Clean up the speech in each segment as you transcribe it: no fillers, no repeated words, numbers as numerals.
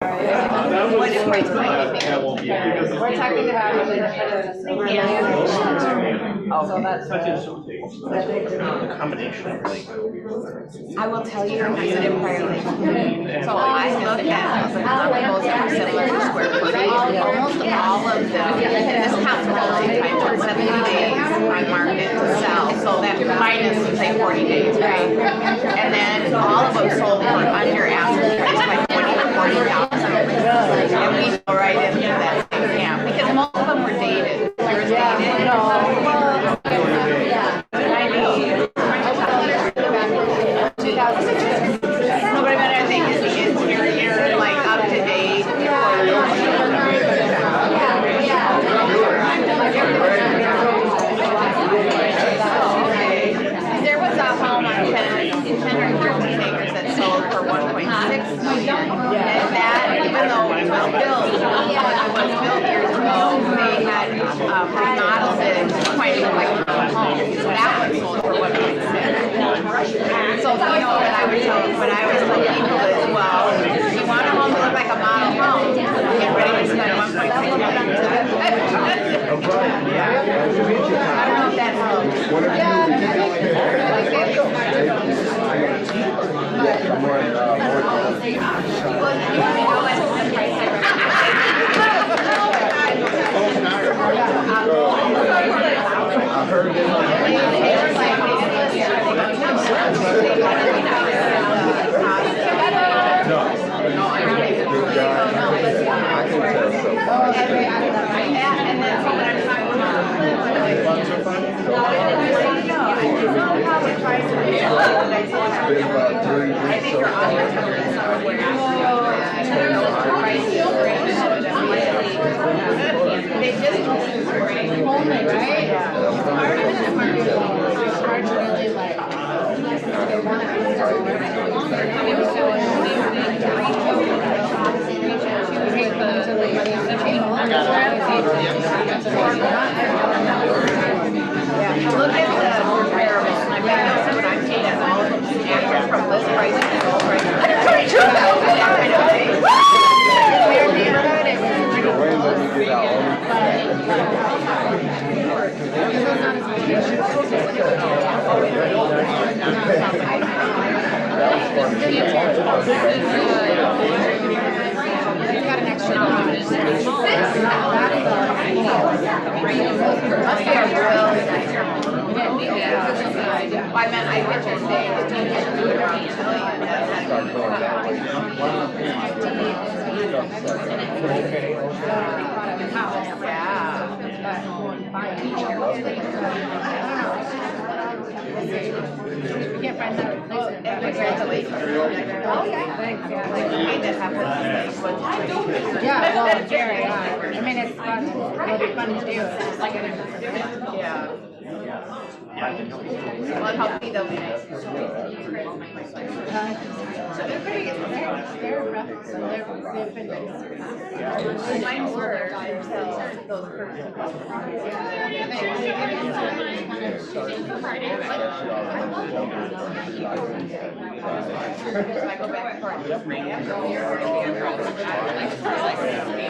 What is price point? We're talking about so that's the combination of like. I will tell you, I did it prior. So I looked at the comparables that were similar to square footage. Almost all of them, this counts closing time, but 70 days on market to sell. So that minus, say, 40 days, right? And then all of them sold for under asking price, like 20 to 40,000. And we go right into that same camp because most of them were dated. Yours dated? No. No, but I think it's the interior, like up to date. There was a home on 1013 acres that sold for 1.6 million. And that, even though it was built years ago, they had remodeled it to quite look like a home. So that one sold for 1.6. So you know what I would tell people is, well, if you want a home to look like a model home, get ready to spend 1.6 million. I don't know if that helps. Look at the comparables. I bet that's what I'm paid at all of them. From list price to gold price. Got an extra I meant I could just say that you can do it around $1 can't find that congratulations. Yeah, well, very, I mean, it's fun. It'll be fun to do. It's just like an Yeah. Well, it helped me though. So they're pretty, they're rough, so they've been nice. Mine were until those first. I go back for it. I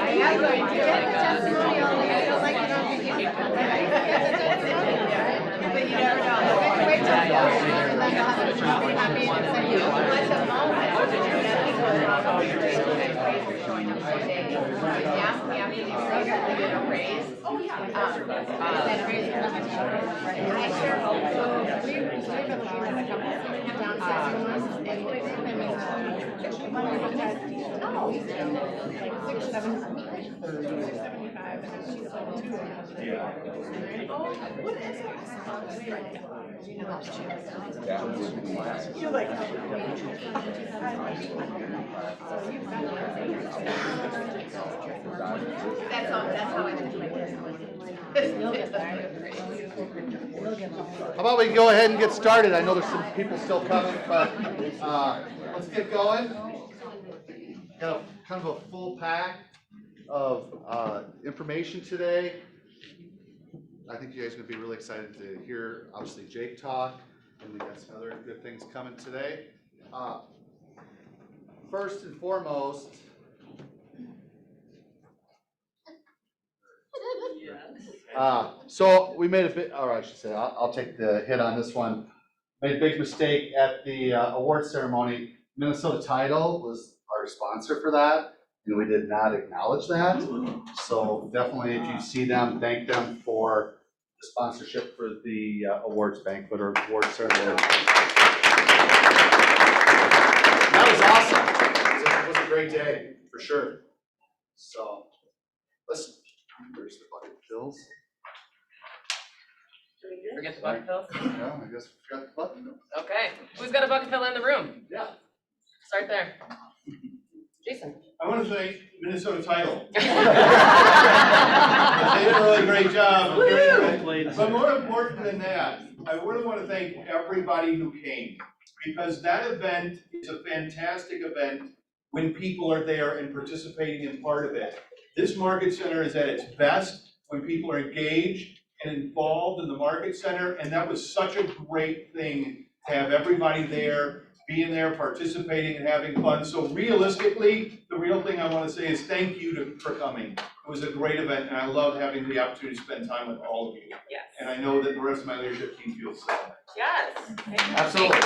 am going to get a testimonial. I don't like it. But you never know. Wait till you be happy and say you let them know. Showing up today. Yeah, we did a raise. Oh yeah. I sure hope so. We have a couple downsizing ones, and one of them had 6, 7, 75, and she sold 2 of them. What is it? You're like, that's how I do How about we go ahead and get started? I know there's some people still coming, but let's get going. Got kind of a full pack of information today. I think you guys are going to be really excited to hear, obviously, Jake talk, and we got some other good things coming today. First and foremost, So we made a bit, or I should say, I'll take the hit on this one. Made a big mistake at the award ceremony. Minnesota Title was our sponsor for that, and we did not acknowledge that. So definitely, if you see them, thank them for the sponsorship for the awards banquet or award ceremony. That was awesome. It was a great day, for sure. So, where's the bucket fills? Forget the bucket fill? Yeah, I guess we forgot the bucket fills. Okay, who's got a bucket fill in the room? Yeah. Start there. Jason. I want to thank Minnesota Title. They did a really great job. But more important than that, I really want to thank everybody who came, because that event is a fantastic event when people are there and participating in part of it. This market center is at its best when people are engaged and involved in the market center, and that was such a great thing to have everybody there, being there, participating and having fun. So realistically, the real thing I want to say is thank you for coming. It was a great event, and I love having the opportunity to spend time with all of you. Yes. And I know that the rest of my leadership team feels so. Yes. Absolutely.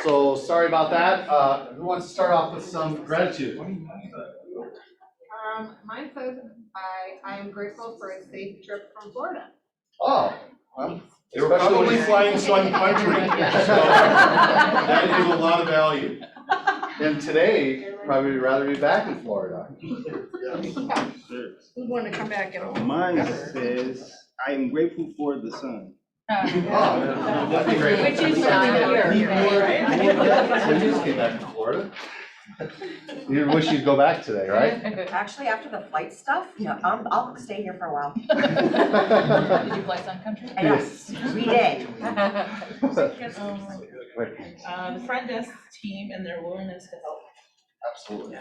So sorry about that. Who wants to start off with some gratitude? Mine says, I am grateful for a safe trip from Florida. Oh, well, They were probably flying Sun Country, so that is a lot of value. and today, probably rather be back in Florida. Who's going to come back and all? Mine says, I am grateful for the sun. Oh, that'd be great. Which is not here. You just came back from Florida. You wish you'd go back today, right? Actually, after the flight stuff, yeah, I'll stay here for a while. Did you fly Sun Country? Yes, we did. The front desk team and their willingness to help. Absolutely.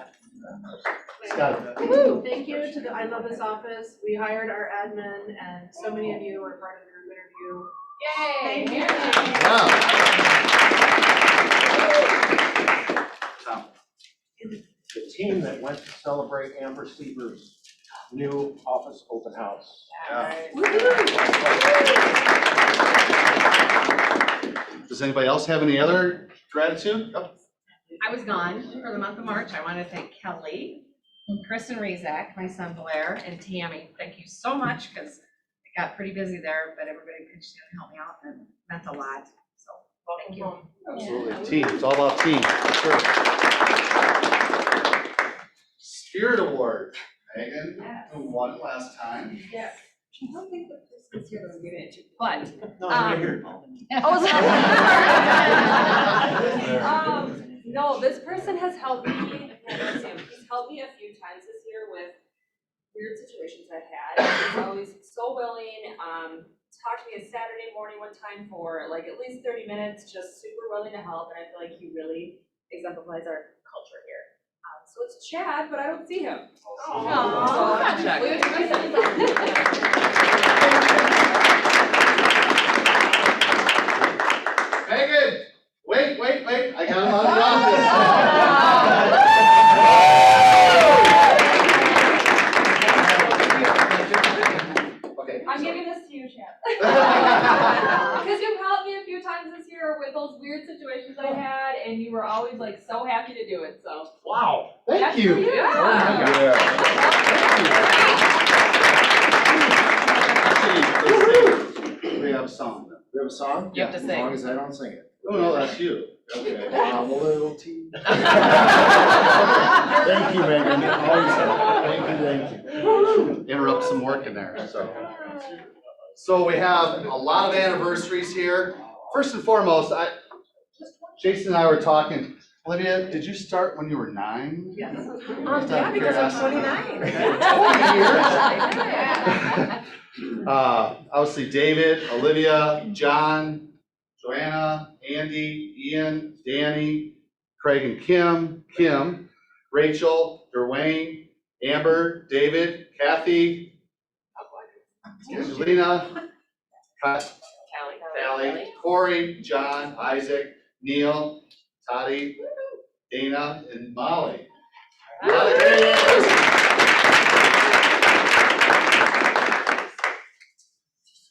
Thank you to the I Love This office. We hired our admin and so many of you were part of the group interview. Yay! Wow. The team that went to celebrate Amber Seaver's new office open house. Does anybody else have any other gratitude? Oh. I was gone for the month of March. I want to thank Kelly, Kristen Razak, my son Blair, and Tammy. Thank you so much, because it got pretty busy there, but everybody pitched in and helped me out, and it meant a lot. So thank you. Absolutely. Team. It's all about team. Sure. Spirit Award. Megan, who won last time. Yes. I don't think the person's here that I'm giving it to, but. No, you're here. No, this person has helped me, he's helped me a few times this year with weird situations I've had. He's always so willing, talked to me a Saturday morning one time for like at least 30 minutes, just super willing to help, and I feel like he really exemplifies our culture here. So it's Chad, but I don't see him. Not Chuck. Megan, wait. I got him on the office. Okay. I'm giving this to you, Chad. Because you've helped me a few times this year with those weird situations I had, and you were always like so happy to do it, so. Wow. Thank That's you. for you. We have a song. We have a song? You have to As sing. long as I don't sing it. Oh, no, that's you. Okay. I'm a little tea. Thank you, Megan. Always thank you. Interrupt some work in there, So we have a lot of anniversaries here. First and foremost, Jason and I were talking. Olivia, did you start when you were 9? Yes. Yeah, because I'm 29. Obviously David, Olivia, John, Joanna, Andy, Ian, Danny, Craig and Kim, Rachel, Derwayne, Amber, David, Kathy, Angelina, Callie, Corey, John, Isaac, Neil, Toddy, Dana, and Molly. A lot of great anniversaries.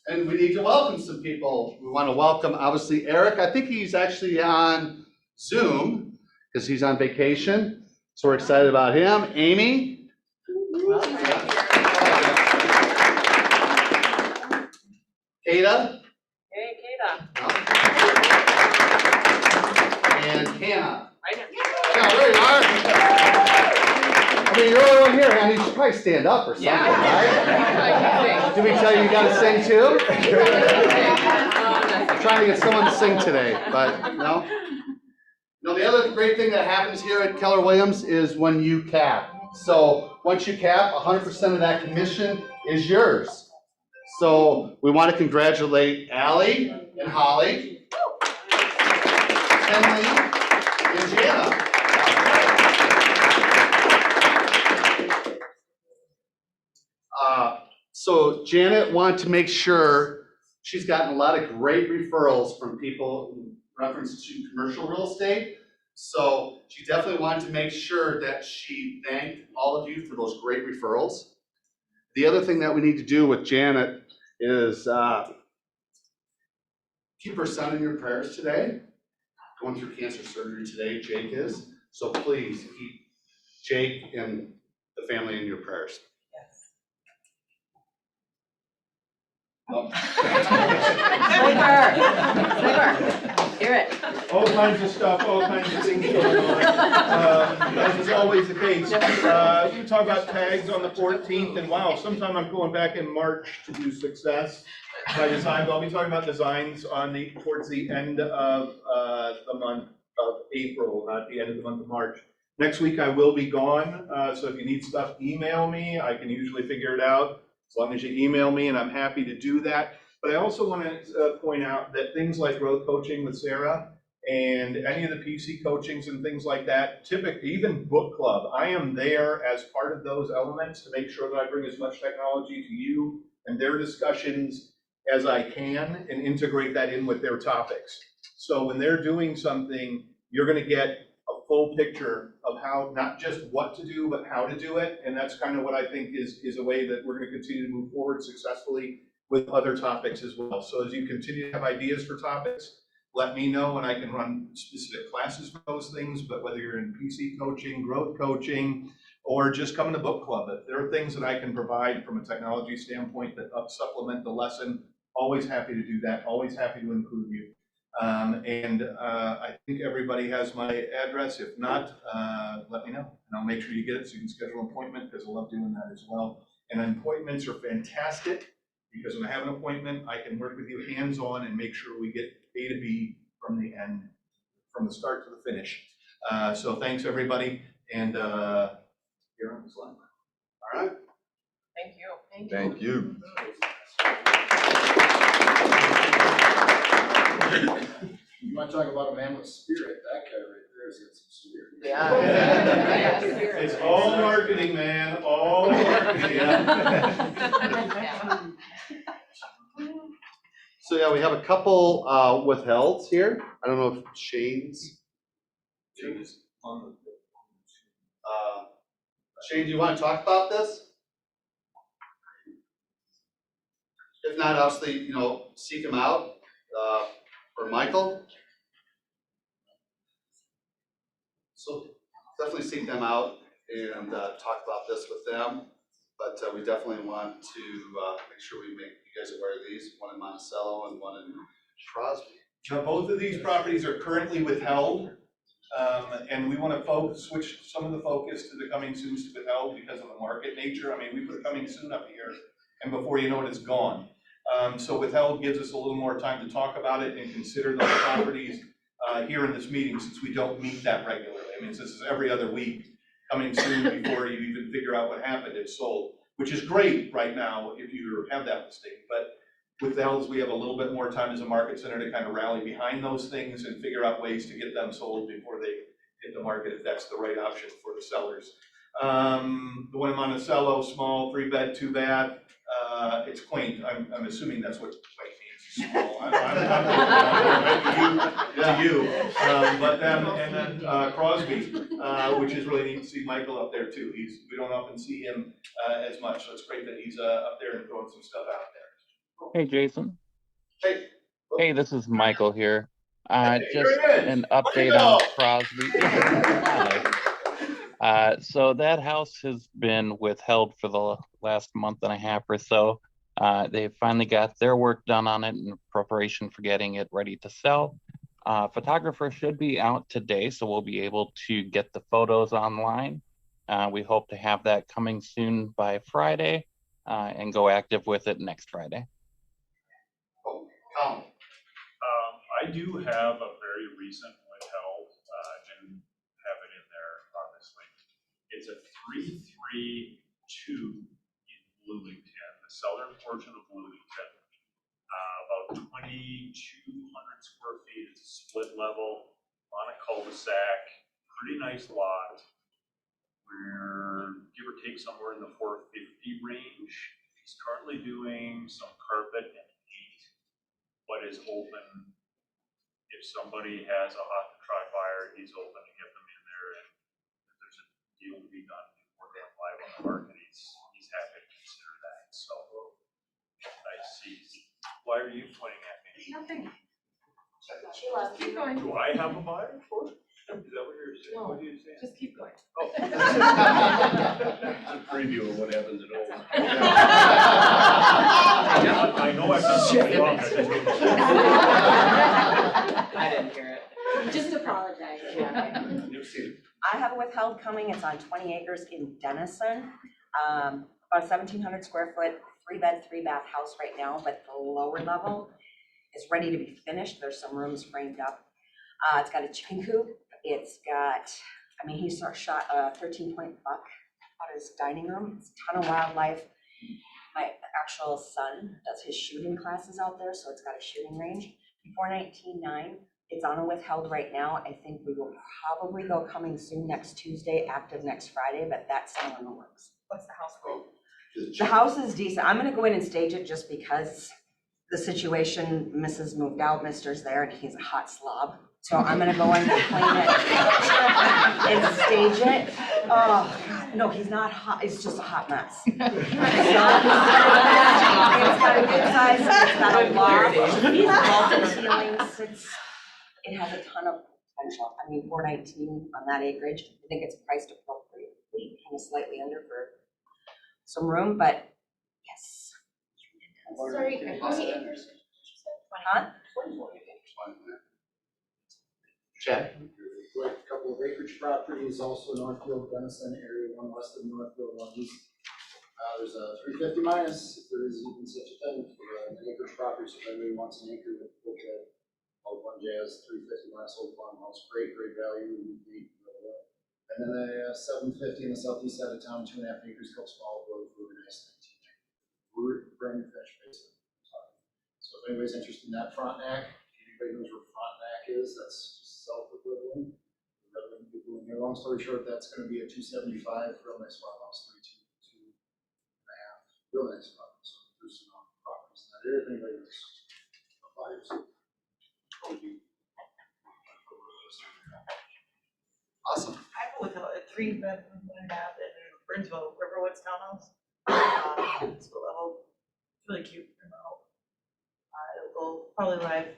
And we need to welcome some people. We want to welcome, obviously, Eric. I think he's actually on Zoom because he's on vacation. So we're excited about him. Amy. Kata. Hey, Kata. And Hannah. Right here. Yeah, there you are. I mean, you're the only one here, Hannah. You should probably stand up or something, right? Did we tell you you got to sing too? I'm trying to get someone to sing today, but no. No, the other great thing that happens here at Keller Williams is when you cap. So once you cap, 100% of that commission is yours. So we want to congratulate Allie and Holly, Henley, and Jana. So Janet wanted to make sure, she's gotten a lot of great referrals from people in reference to commercial real estate. So she definitely wanted to make sure that she thanked all of you for those great referrals. The other thing that we need to do with Janet is keep her son in your prayers today. Going through cancer surgery today, Jake is. So please keep Jake and the family in your prayers. Hear it. All kinds of stuff, all kinds of things going on, as is always the case. We talk about tags on the 14th, and wow, sometime I'm going back in March to do success by design. I'll be talking about designs on towards the end of the month of April, not the end of the month of March. Next week I will be gone, so if you need stuff, email me. I can usually figure it out as long as you email me, and I'm happy to do that. But I also want to point out that things like growth coaching with Sarah and any of the PC coachings and things like that, typically even book club, I am there as part of those elements to make sure that I bring as much technology to you and their discussions as I can and integrate that in with their topics. So when they're doing something, you're going to get a full picture of how, not just what to do, but how to do it. And that's kind of what I think is a way that we're going to continue to move forward successfully with other topics as well. So as you continue to have ideas for topics, let me know and I can run specific classes for those things. But whether you're in PC coaching, growth coaching, or just coming to book club, if there are things that I can provide from a technology standpoint that supplement the lesson, always happy to do that, always happy to include you. I think everybody has my address. If not, let me know and I'll make sure you get it so you can schedule an appointment, because I love doing that as well. And appointments are fantastic, because when I have an appointment, I can work with you hands-on and make sure we get A to B from the end, from the start to the finish. So thanks, everybody, and here on this line. All right? Thank you. Thank you. You want to talk about a man with spirit? That guy right there has got some spirit. Yeah. It's all marketing, man, all marketing. So yeah, we have a couple withhelds here. I don't know if Shane's on. Shane, do you want to talk about this? If not, obviously, seek him out. Or Michael. So definitely seek them out and talk about this with them. But we definitely want to make sure we make you guys aware of these, one in Monticello and one in Crosby. Now, both of these properties are currently withheld, and we want to switch some of the focus to the coming soon to withheld because of the market nature. I mean, we put coming soon up here, and before you know it, it's gone. So withheld gives us a little more time to talk about it and consider those properties here in this meeting, since we don't meet that regularly. I mean, this is every other week, coming soon before you even figure out what happened, it's sold, which is great right now if you have that listing. But withheld, we have a little bit more time as a market center to kind of rally behind those things and figure out ways to get them sold before they hit the market, if that's the right option for the sellers. The one in Monticello, small, 3-bed, 2-bath. It's quaint. I'm assuming that's what quaint means. Small. To you. But them, and then Crosby, which is really neat to see Michael up there too. We don't often see him as much, so it's great that he's up there and throwing some stuff out there. Hey, Jason. Hey. Hey, this is Michael here. Hey, Just here it is. an Where'd you update on go? Crosby. Hi. So that house has been withheld for the last month and a half or so. They finally got their work done on it in preparation for getting it ready to sell. Photographer should be out today, so we'll be able to get the photos online. We hope to have that coming soon by Friday and go active with it next Friday. Oh, Colin. I do have a very recent withheld, and have it in there, obviously. It's a 332 in Bloomington, the southern portion of Bloomington. About 2,200 square feet, it's a split level on a cul-de-sac, pretty nice lot. We're give or take somewhere in the 450 range. He's currently doing some carpet and paint, but is open. If somebody has a hot to try buyer, he's open to get them in there, and if there's a deal to be done before they're live on the market, he's happy to consider that. So I see. Why are you pointing at me? Nothing. She loves Keep going. Do I have a buyer for it? Is that what you're saying? No. What are you saying? Just keep going. Oh. It's a preview of what happens at home. I know I've done something wrong. I didn't hear it. Just apologize. I have a withheld coming, it's on 20 acres in Denison. About a 1,700 square foot, 3-bed, 3-bath house right now, but the lower level is ready to be finished. There's some rooms framed up. It's got a chicken coop. It's got, I mean, he shot a 13-point buck out of his dining room. It's a ton of wildlife. My actual son does his shooting classes out there, so it's got a shooting range. 419.9. It's on a withheld right now. I think we will probably go coming soon next Tuesday, active next Friday, but that's still in the works. What's the house for? The house is decent. I'm gonna go in and stage it just because the situation, Mrs. moved out, Mr.'s there, and he's a hot slob. So I'm gonna go in and clean it and stage it. Oh, God, no, he's not hot, it's just a hot mess. So, it's got a good size, it's got a loft, vaulted ceilings, it has a ton of potential. I mean, 419 on that acreage. I think it's priced appropriately, kind of slightly under for some room, but yes. Sorry, how many acres? Huh? Chad? Like a couple of acreage properties, also Northfield, Denison area, one west of Northfield, one east. There's a 350 minus, if there is even such a thing, for an acreage property, so if anybody wants an acre with full shed. Old One Jazz, 350 minus Old Farmhouse, great value, unique. And then a 750 in the southeast side of town, 2.5 acres, called Small Road, really nice 19 acre. We're brand new finished basement. So if anybody's interested in that Frontenac, anybody knows where Frontenac is, that's just south of Woodland. People in here. Long story short, that's going to be a 275, real nice farmhouse, 2.5, real nice farmhouse. So there's some properties in that area. If anybody knows buyers. Awesome. I have a 3-bedroom and a half in Burnsville, Riverwoods townhouse. Split level, it's really cute. It'll go probably live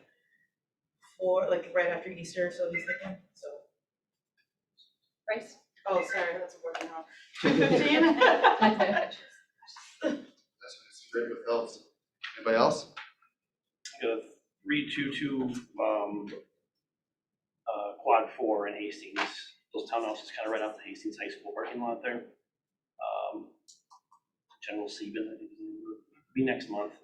for like right after Easter, so he's thinking, so. Price? Oh, sorry, that's a word now. 215. That's great with else. Anybody else? Got a 322 quad 4 in Hastings. Those townhouses kind of right off the Hastings High School parking lot there. General Sieben, I think it'll be next month,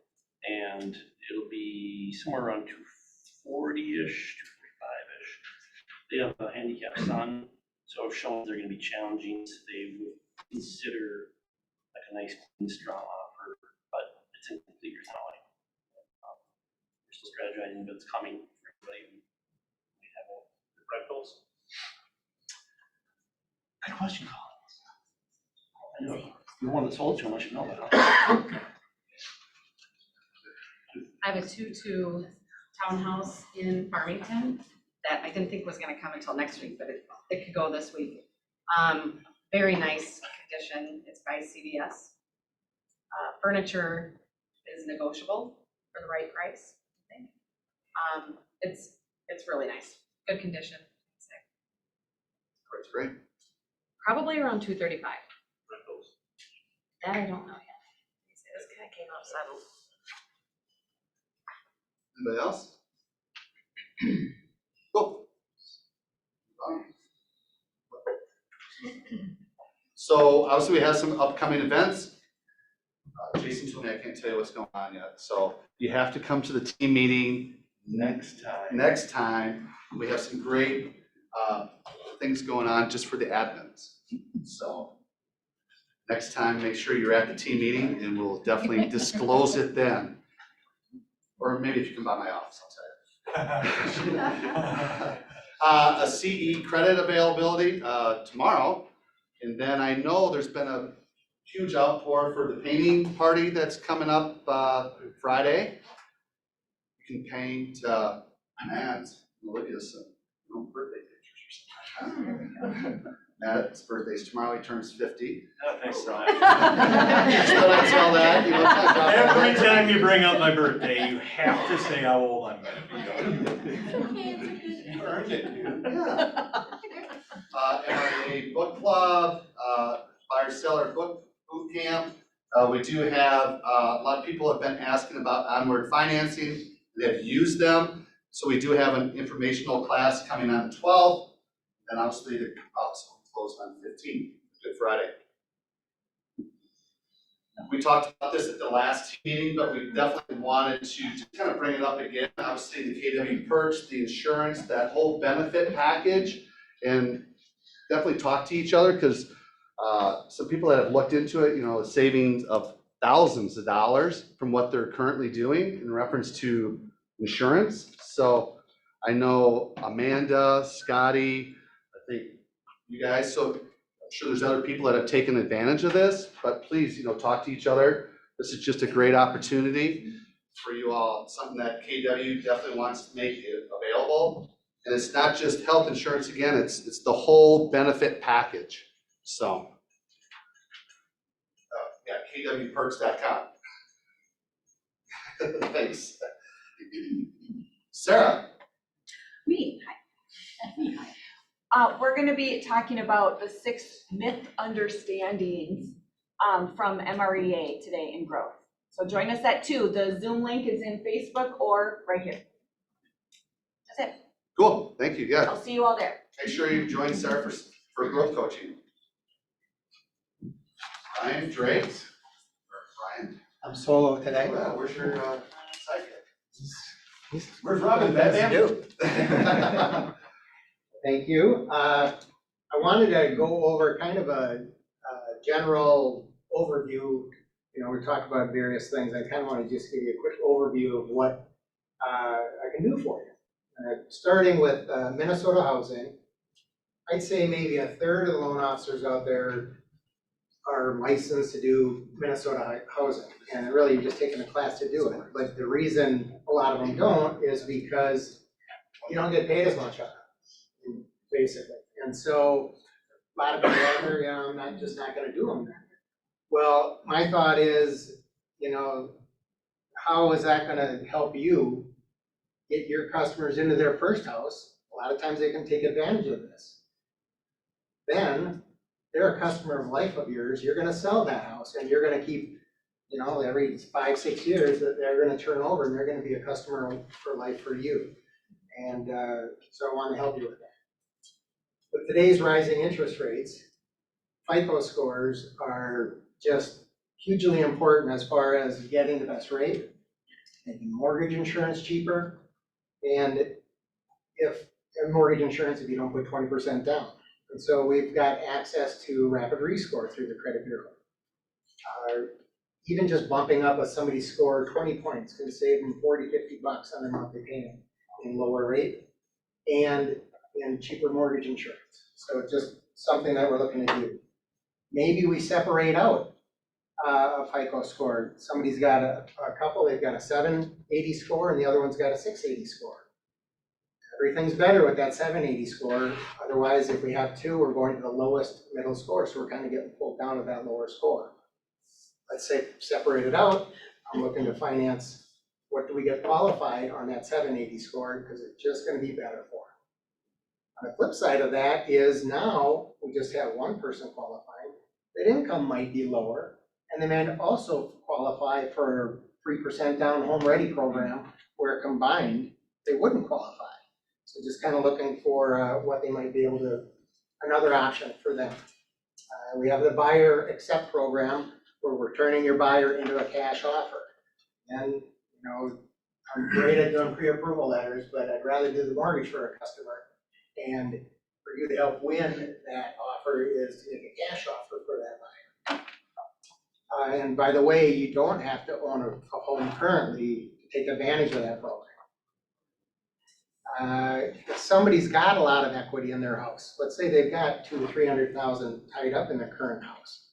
and it'll be somewhere around 240-ish, 245-ish. They have a handicapped son, so if shown they're going to be challenging, they would consider like a nice clean straw offer, but it's incomplete or not. We're still strategizing, but it's coming for everybody who may have the rentals. Good question, Colin. I know, you're one that sold to them, I should know that. I have a 2-2 townhouse in Farmington that I didn't think was gonna come until next week, but it could go this week. Very nice condition, it's by CVS. Furniture is negotiable, for the right price, I think. It's really nice, good condition. That's great. Probably around 235. Rentals. That I don't know yet. This kind of came out settled. Anybody else? Cool. So obviously we have some upcoming events. Jason told me I can't tell you what's going on yet, so you have to come to the team meeting Next time. next time. We have some great things going on just for the admins. So next time, make sure you're at the team meeting and we'll definitely disclose it then. Or maybe if you come by my office, I'll tell you. A CE credit availability tomorrow. And then I know there's been a huge outpour for the painting party that's coming up Friday. You can paint Matt's, Olivia's birthday pictures or something. Matt's birthday's tomorrow, he turns 50. Oh, thanks, So. Ron. Just thought I'd tell that, you know. Every time you bring up my birthday, you have to say how old I'm gonna be. You earned it, dude. Yeah. MRA book club, buyer seller book boot camp. We do have, a lot of people have been asking about onward financing. They've used them. So we do have an informational class coming on the 12th. And obviously the office will close on the 15th, Good Friday. We talked about this at the last meeting, but we definitely wanted to kind of bring it up again. Obviously the KW perks, the insurance, that whole benefit package, and definitely talk to each other because some people that have looked into it, you know, savings of thousands of dollars from what they're currently doing in reference to insurance. So I know Amanda, Scotty, I think you guys, so I'm sure there's other people that have taken advantage of this, but please, you know, talk to each other. This is just a great opportunity for you all, something that KW definitely wants to make it available. And it's not just health insurance again, it's the whole benefit package. So, yeah, kwperks.com. Thanks. Sarah. Me, hi. We're going to be talking about the 6 myth understandings from MREA today in growth. So join us at 2. The Zoom link is in Facebook or right here. That's it. Cool, thank you, yeah. I'll see you all there. Make sure you join Sarah for growth coaching. Brian Drake, or Brian. I'm solo today. Well, where's your sidekick? Where's Robin, Batman? Thank you. I wanted to go over kind of a general overview. You know, we talked about various things. I kind of want to just give you a quick overview of what I can do for you. Starting with Minnesota housing, I'd say maybe a third of the loan officers out there are licensed to do Minnesota housing. And really, you're just taking a class to do it. But the reason a lot of them don't is because you don't get paid as much on it, basically. And so a lot of people out there, you know, I'm just not going to do them. Well, my thought is, you know, how is that going to help you get your customers into their first house? A lot of times they can take advantage of this. Then they're a customer of life of yours. You're going to sell that house and you're going to keep, you know, every 5-6 years that they're going to turn over and they're going to be a customer for life for you. And so I want to help you with that. With today's rising interest rates, FICO scores are just hugely important as far as getting the best rate, making mortgage insurance cheaper, and mortgage insurance if you don't put 20% down. And so we've got access to rapid rescore through the credit bureau. Even just bumping up somebody's score 20 points can save them $40, $50 on their monthly payment in lower rate and in cheaper mortgage insurance. So it's just something that we're looking to do. Maybe we separate out a FICO score. Somebody's got a couple, they've got a 780 score and the other one's got a 680 score. Everything's better with that 780 score. Otherwise, if we have 2, we're going to the lowest middle score. So we're kind of getting pulled down to that lower score. Let's say separate it out. I'm looking to finance what do we get qualified on that 780 score, because it's just gonna be better for them. On the flip side of that is now we just have one person qualifying, that income might be lower, and they might also qualify for 3% down home ready program, where combined, they wouldn't qualify. So just kind of looking for what they might be able to, another option for them. We have the buyer accept program, where we're turning your buyer into a cash offer. And, you know, I'm great at doing pre-approval letters, but I'd rather do the mortgage for a customer. And for you to help win that offer is to make a cash offer for that buyer. And by the way, you don't have to own a home currently to take advantage of that program. If somebody's got a lot of equity in their house, let's say they've got $200,000 to $300,000 tied up in their current house.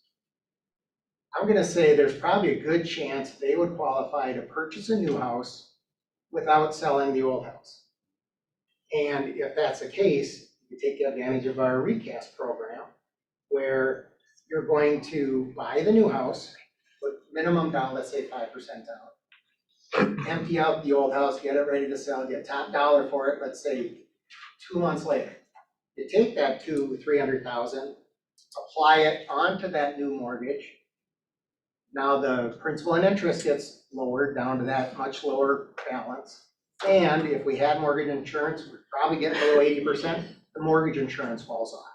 I'm gonna say there's probably a good chance they would qualify to purchase a new house without selling the old house. And if that's the case, you take advantage of our recast program, where you're going to buy the new house, put minimum down, let's say 5% down, empty out the old house, get it ready to sell, get top dollar for it, let's say 2 months later. You take that $200,000 to $300,000, apply it onto that new mortgage. Now the principal and interest gets lowered down to that much lower balance. And if we had mortgage insurance, we're probably getting below 80%, the mortgage insurance falls off.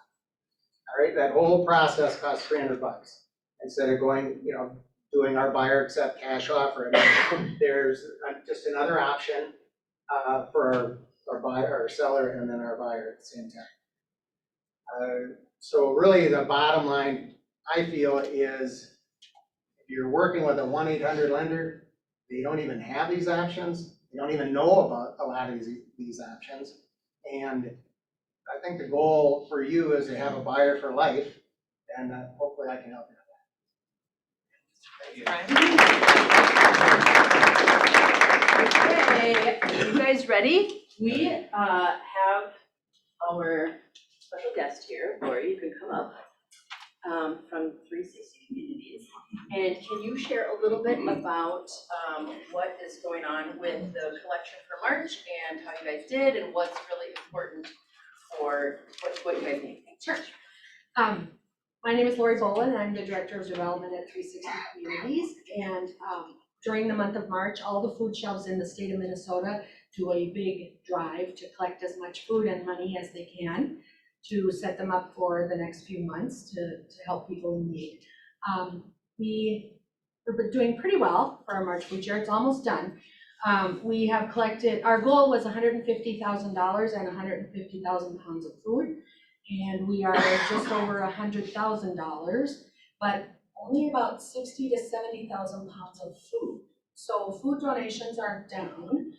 All right, that whole process costs $300 instead of going, you know, doing our buyer accept cash offer. And there's just another option for our buyer, our seller, and then our buyer at the same time. So really the bottom line, I feel, is if you're working with a 1-800 lender, they don't even have these options. They don't even know about a lot of these options. And I think the goal for you is to have a buyer for life, and hopefully I can help you. Okay, you guys ready? We have our special guest here. Lori, you can come up from 360 Communities. And can you share a little bit about what is going on with the collection for March and how you guys did and what's really important for what you guys need? Sure. My name is Lori Boland, and I'm the Director of Development at 360 Communities. And during the month of March, all the food shelves in the state of Minnesota do a big drive to collect as much food and money as they can to set them up for the next few months to help people in need. We're doing pretty well for our March food share. It's almost done. We have collected, our goal was $150,000 and 150,000 pounds of food. And we are just over $100,000, but only about 60 to 70,000 pounds of food. So food donations are down,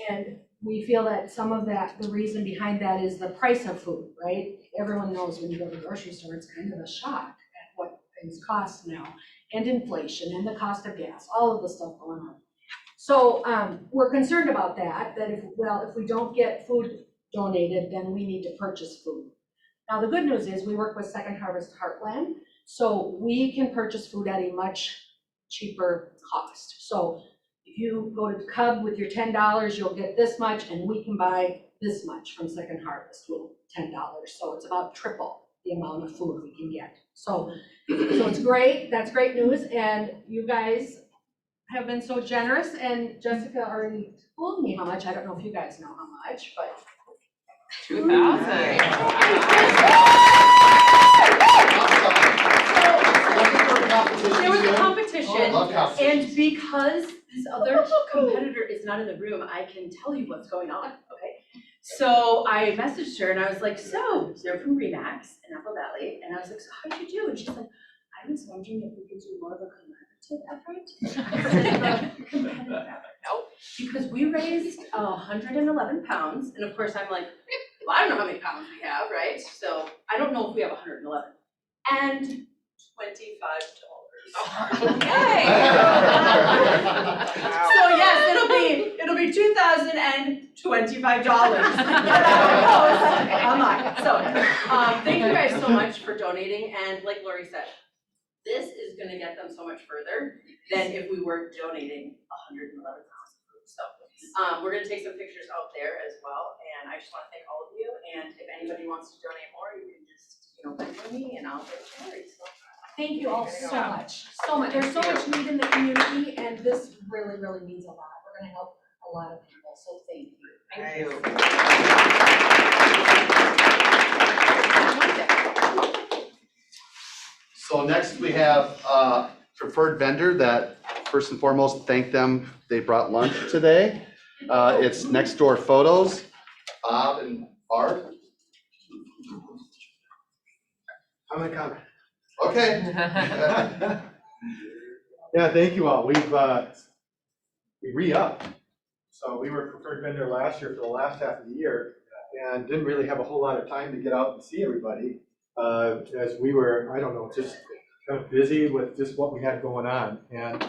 and we feel that some of that, the reason behind that is the price of food, right? Everyone knows when you go to the grocery store, it's kind of a shock at what things cost now, and inflation, and the cost of gas, all of the stuff going on. So we're concerned about that if we don't get food donated, then we need to purchase food. Now, the good news is we work with Second Harvest Heartland, so we can purchase food at a much cheaper cost. So if you go to Cub with your $10, you'll get this much, and we can buy this much from Second Harvest with $10. So it's about triple the amount of food we can get. So it's great. That's great news. And you guys have been so generous. And Jessica already told me how much. I don't know if you guys know how much, but 2,000. There was a competition, and because this other competitor is not in the room, I can tell you what's going on, okay? So I messaged her and I was like, so they're from Remax in Apple Valley, and I was like, so how'd you do? And she's like, I was wondering if we could do more of a collaborative effort competitive effort. Nope. Because we raised 111 pounds, and of course I'm like, well, I don't know how many pounds we have, right? So I don't know if we have 111. And $25. Okay. So yes, it'll be $2,025 online. So thank you guys so much for donating, and like Lori said, this is going to get them so much further than if we were donating 111 pounds of food. We're gonna take some pictures out there as well, and I just wanna thank all of you, and if anybody wants to donate more, you can just, mention me and I'll get it carried, so. Thank you all so much, so much. There's so much need in the community and this really, really means a lot. We're gonna help a lot of people, so thank you. Thank you. So next we have preferred vendor that first and foremost, thank them. They brought lunch today. It's Next Door Photos, Bob and Barb. I'm gonna comment. Okay. Yeah, thank you all. We re-upped. So we were preferred vendor last year for the last half of the year and didn't really have a whole lot of time to get out and see everybody. As we were, I don't know, just kind of busy with just what we had going on. And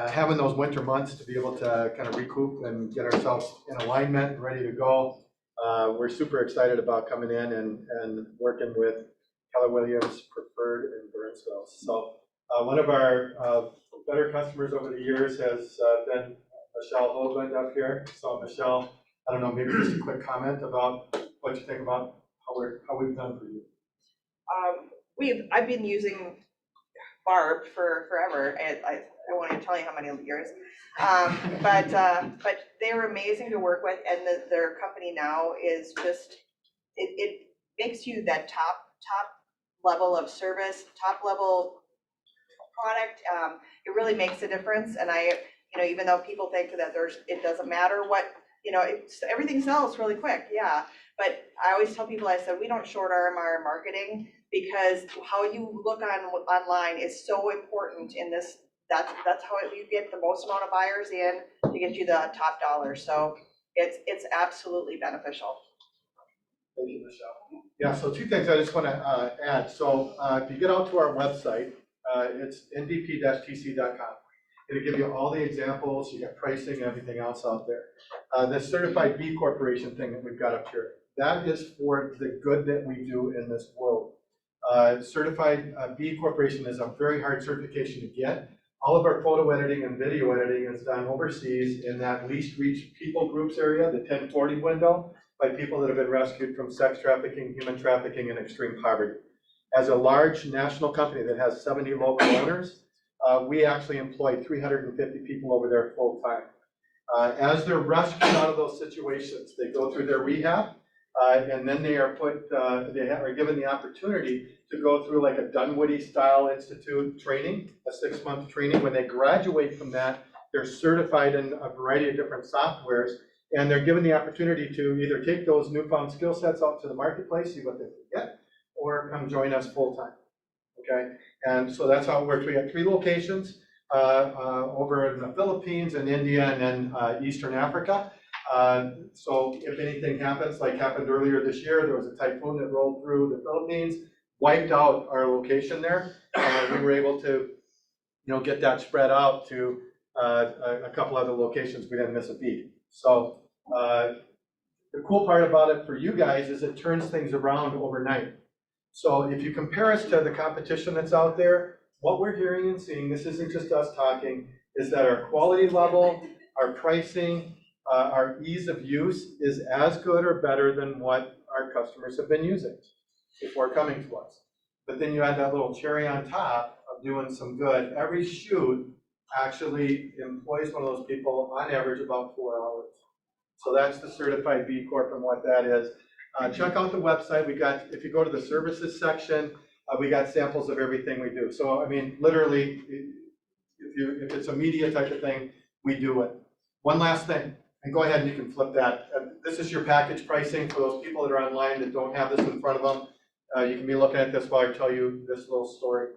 having those winter months to be able to kind of recoup and get ourselves in alignment and ready to go. We're super excited about coming in and working with Keller Williams, Preferred, and Burnsville. So one of our better customers over the years has been Michelle Hoagland up here. So Michelle, I don't know, maybe just a quick comment about what you think about how we've done for you. I've been using Barb for forever, and I won't even tell you how many years. But they're amazing to work with, and their company now is just, it makes you that top level of service, top level product. It really makes a difference, and even though people think that it doesn't matter what, everything sells really quick, yeah. But I always tell people, I said, we don't short arm our marketing, because how you look online is so important in this. That's how you get the most amount of buyers in to get you the top dollar. So it's absolutely beneficial. Thank you, Michelle. Yeah, so two things I just want to add. So if you get out to our website, it's ndp-tc.com. It'll give you all the examples, you got pricing, everything else out there. The certified B Corporation thing that we've got up here, that is for the good that we do in this world. Certified B Corporation is a very hard certification to get. All of our photo editing and video editing is done overseas in that least reached people groups area, the 1040 window, by people that have been rescued from sex trafficking, human trafficking, and extreme poverty. As a large national company that has 70 local owners, we actually employ 350 people over there full time. As they're rescued out of those situations, they go through their rehab, and then they are are given the opportunity to go through like a Dunwoody Style Institute training, a 6-month training. When they graduate from that, they're certified in a variety of different softwares, and they're given the opportunity to either take those newfound skill sets out to the marketplace, see what they can get, or come join us full time. Okay, and so that's how it works. We have 3 locations over in the Philippines and India, and then Eastern Africa. So if anything happens, like happened earlier this year, there was a typhoon that rolled through the Philippines, wiped out our location there. We were able to, get that spread out to a couple other locations. We didn't miss a beat. So the cool part about it for you guys is it turns things around overnight. So if you compare us to the competition that's out there, what we're hearing and seeing, this isn't just us talking, is that our quality level, our pricing, our ease of use is as good or better than what our customers have been using before coming to us. But then you add that little cherry on top of doing some good. Every shoot actually employs one of those people on average about 4 hours. So that's the Certified B Corp and what that is. Check out the website. We got, if you go to the services section, we got samples of everything we do. So I mean, literally, if it's a media type of thing, we do it. One last thing, and go ahead and you can flip that. This is your package pricing for those people that are online that don't have this in front of them. You can be looking at this while I tell you this little story.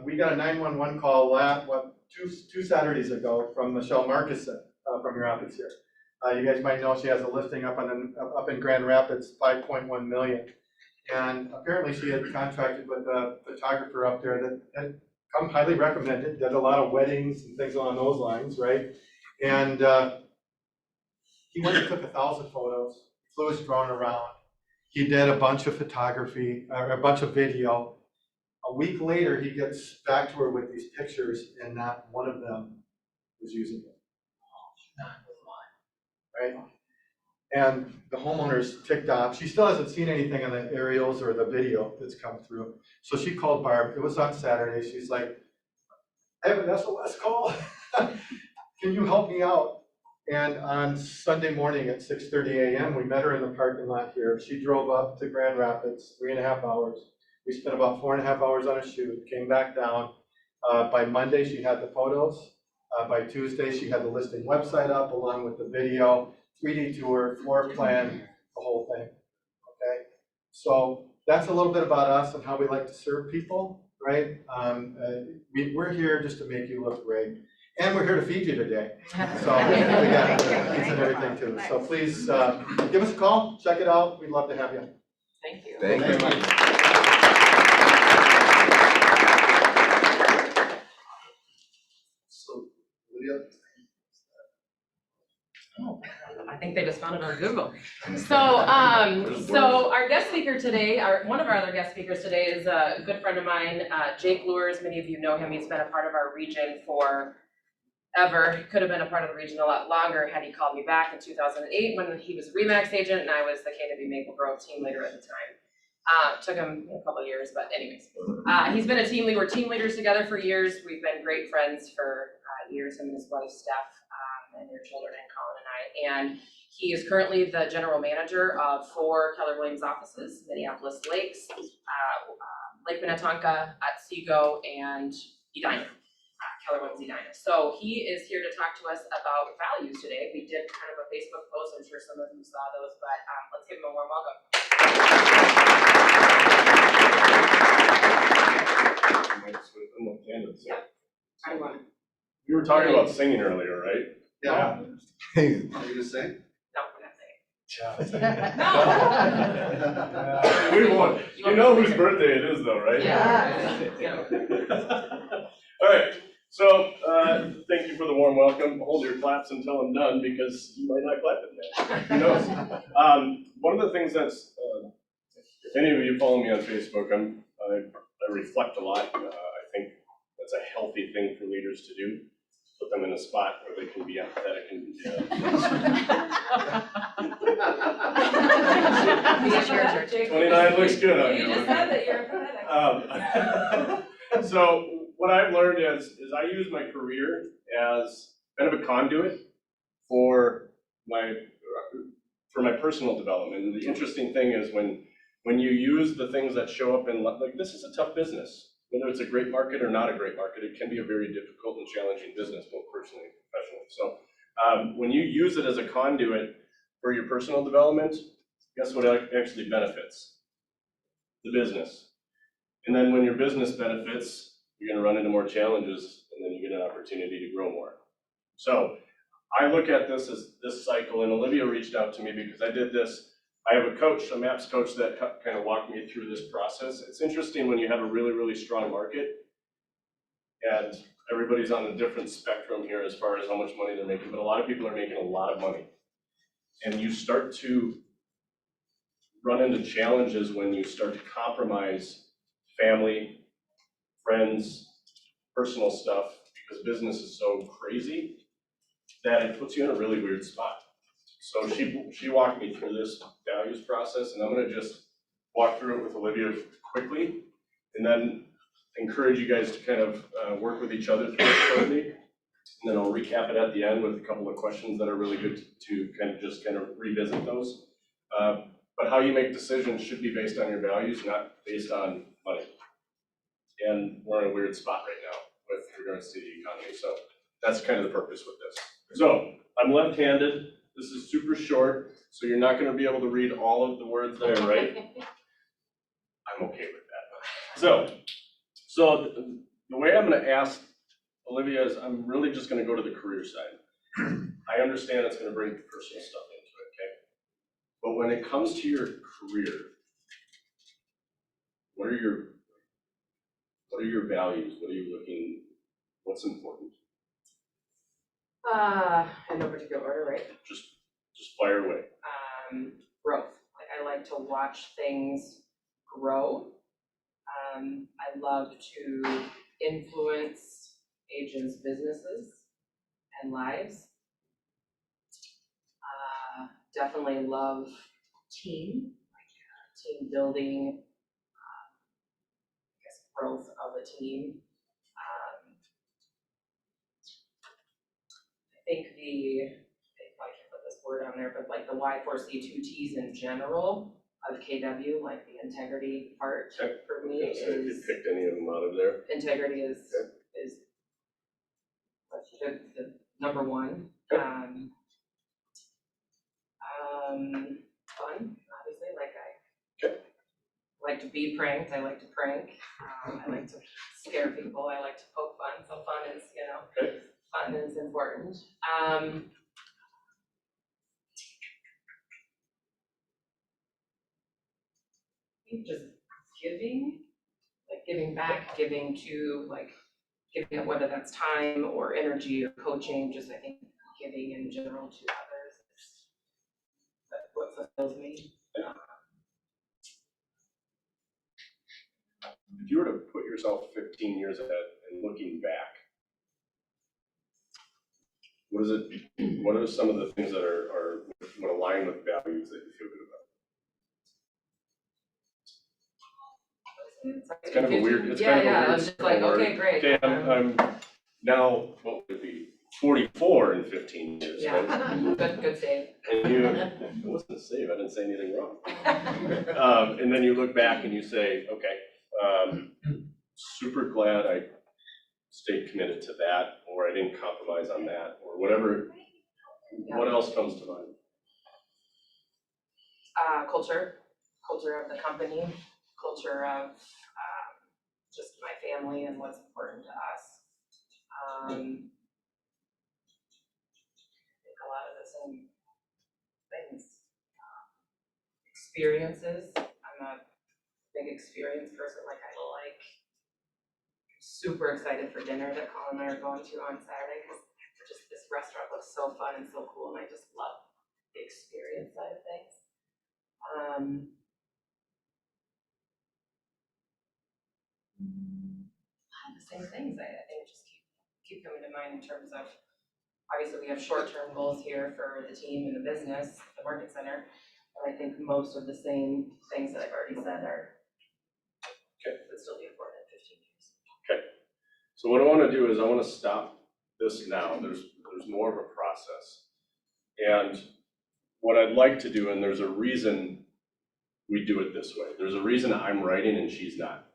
We got a 911 call two Saturdays ago from Michelle Marcuson from your office here. You guys might know she has a listing up in Grand Rapids, 5.1 million. And apparently she had contracted with a photographer up there that had come highly recommended, did a lot of weddings and things along those lines, right? And he went and took 1,000 photos, flew his drone around. He did a bunch of photography, a bunch of video. A week later, he gets back to her with these pictures, and not one of them was using it. right? And the homeowner's ticked off. She still hasn't seen anything on the aerials or the video that's come through. So she called Barb. It was on Saturday. She's like, I have an SOS call. Can you help me out? And on Sunday morning at 6:30 a.m., we met her in the parking lot here. She drove up to Grand Rapids, 3.5 hours. We spent about 4.5 hours on a shoot, came back down. By Monday, she had the photos. By Tuesday, she had the listing website up along with the video, 3D tour, floor plan, the whole thing, okay? So that's a little bit about us and how we like to serve people, right? We're here just to make you look great. And we're here to feed you today. So we got pizza and everything too. So please give us a call, check it out. We'd love to have you. Thank you. Thank you very much. So, Lydia? I think they just found it on Google. So our guest speaker today, one of our other guest speakers today is a good friend of mine, Jake Luehrs. Many of you know him. He's been a part of our region for ever. He could have been a part of the region a lot longer had he called me back in 2008 when he was a RE/MAX agent and I was the KW Maple Grove team leader at the time. Took him a couple of years, but anyways. He's been a team leader. We're team leaders together for years. We've been great friends for years, him and his wife, Steph, and their children, and Colin and I. And he is currently the general manager of 4 Keller Williams offices, Minneapolis Lakes, Lake Minnetonka, Otsego, and Edina. Keller Williams Edina. So he is here to talk to us about values today. We did kind of a Facebook post. I'm sure some of you saw those, but let's give him a warm welcome. Yeah. You were talking about singing earlier, right? Yeah. Hey, are you gonna sing? No, we're not singing. We won't. You know whose birthday it is though, right? Yeah. All right. So, thank you for the warm welcome. Hold your claps until I'm done because you might not clap at the end. Who knows? One of the things that's, if any of you follow me on Facebook, I reflect a lot. I think that's a healthy thing for leaders to do. Put them in a spot where they can be empathetic and 29 looks good on you. You just said that you're empathetic. So what I've learned is I use my career as kind of a conduit for my personal development. And the interesting thing is when you use the things that show up in, like, this is a tough business. Whether it's a great market or not a great market, it can be a very difficult and challenging business, both personally and professionally. So when you use it as a conduit for your personal development, guess what actually benefits? The business. And then when your business benefits, you're going to run into more challenges, and then you get an opportunity to grow more. So I look at this as this cycle, and Olivia reached out to me because I did this. I have a coach, a MAPS coach, that kind of walked me through this process. It's interesting when you have a really, really strong market, and everybody's on a different spectrum here as far as how much money they're making, but a lot of people are making a lot of money. And you start to run into challenges when you start to compromise family, friends, personal stuff, because business is so crazy that it puts you in a really weird spot. So she walked me through this values process, and I'm going to just walk through it with Olivia quickly, and then encourage you guys to kind of work with each other through it shortly. And then I'll recap it at the end with a couple of questions that are really good to kind of revisit those. But how you make decisions should be based on your values, not based on money. And we're in a weird spot right now with regards to the economy. So that's kind of the purpose with this. So I'm left-handed. This is super short, so you're not going to be able to read all of the words that I write. I'm okay with that. So the way I'm going to ask Olivia is I'm really just going to go to the career side. I understand it's going to bring personal stuff into it, okay? But when it comes to your career, what are your values? What are you looking, what's important? In no particular order, right? Just fire away. Growth. Like, I like to watch things grow. I love to influence agents' businesses and lives. definitely love team, team building, I guess growth of a team. I think I can't put this word on there, but like the Y4C2Ts in general of KW, like the integrity part for me If you is, picked any of them out of there. integrity is the number one. Fun, obviously, like I like to be pranked, I like to prank, I like to scare people, I like to poke fun, so fun is, fun is important. Just giving, like giving back, giving to, like giving up, whether that's time or energy or coaching, just I think giving in general to others is what fulfills me. If you were to put yourself 15 years ahead and looking back, what are some of the things that are what align with values that you feel good about? It's kind of a weird, it's kind of a weird. I'm just like, okay, great. Okay, I'm now, what would it be, 44 in 15 years, Yeah, right? good save. And it wasn't a save, I didn't say anything wrong. And then you look back and you say, okay, super glad I stayed committed to that, or I didn't compromise on that, or whatever. What else comes to mind? Culture of the company, culture of just my family and what's important to us. I think a lot of the same things. Experiences, I'm a big experience person, like I like super excited for dinner that Colin and I are going to on Saturday, because just this restaurant looks so fun and so cool, and I just love the experience side of things. The same things I think just keep coming to mind in terms of, obviously we have short-term goals here for the team and the business, the market center, but I think most of the same things that I've already said are would still be important in 15 years. Okay, so what I want to do is I want to stop this now. There's more of a process, and what I'd like to do, and there's a reason we do it this way. There's a reason I'm writing and she's not.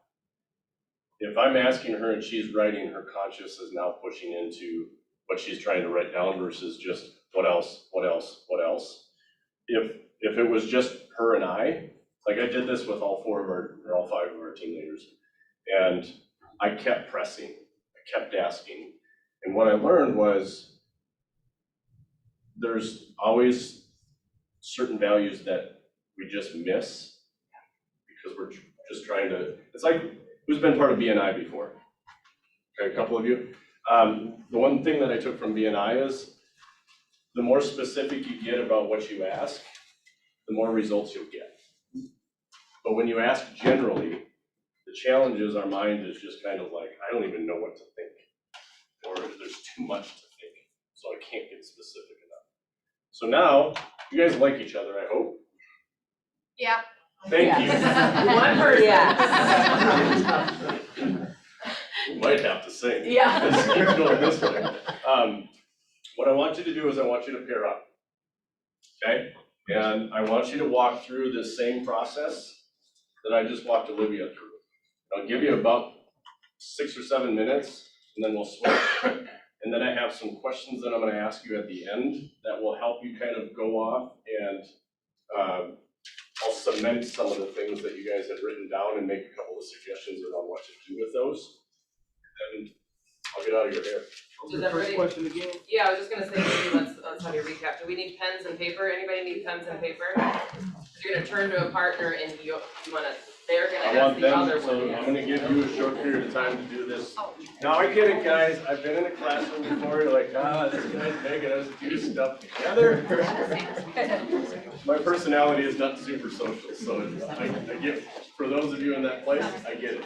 If I'm asking her and she's writing, her conscious is now pushing into what she's trying to write down versus just what else, what else, what else. If it was just her and I, like I did this with all 5 of our team leaders, and I kept pressing, I kept asking, and what I learned was there's always certain values that we just miss because we're just trying to, it's like, who's been part of BNI before? Okay, a couple of you. The one thing that I took from BNI is the more specific you get about what you ask, the more results you'll get. But when you ask generally, the challenge is our mind is just kind of like, I don't even know what to think, or there's too much to think, so I can't get specific enough. So now, you guys like each other, I hope. Yeah. Thank you. One person. Yeah. We might have to sing. Yeah. Let's keep going this way. What I want you to do is I want you to pair up, okay? And I want you to walk through this same process that I just walked Olivia through. I'll give you about 6 or 7 minutes, and then we'll switch. And then I have some questions that I'm going to ask you at the end that will help you kind of go off, and I'll cement some of the things that you guys had written down and make a couple of suggestions around what to do with those. And I'll get out of your hair. Does everybody? Question again? Yeah, I was just gonna say, maybe let's have you recap. Do we need pens and paper? Anybody need pens and paper? You're gonna turn to a partner and you wanna, they're gonna I ask want the them, other so one. I'm gonna give you a short period of time to do this. Now, I get it, guys, I've been in a classroom before, you're like, this guy's making us do stuff together. My personality is not super social, so I get, for those of you in that place, I get it.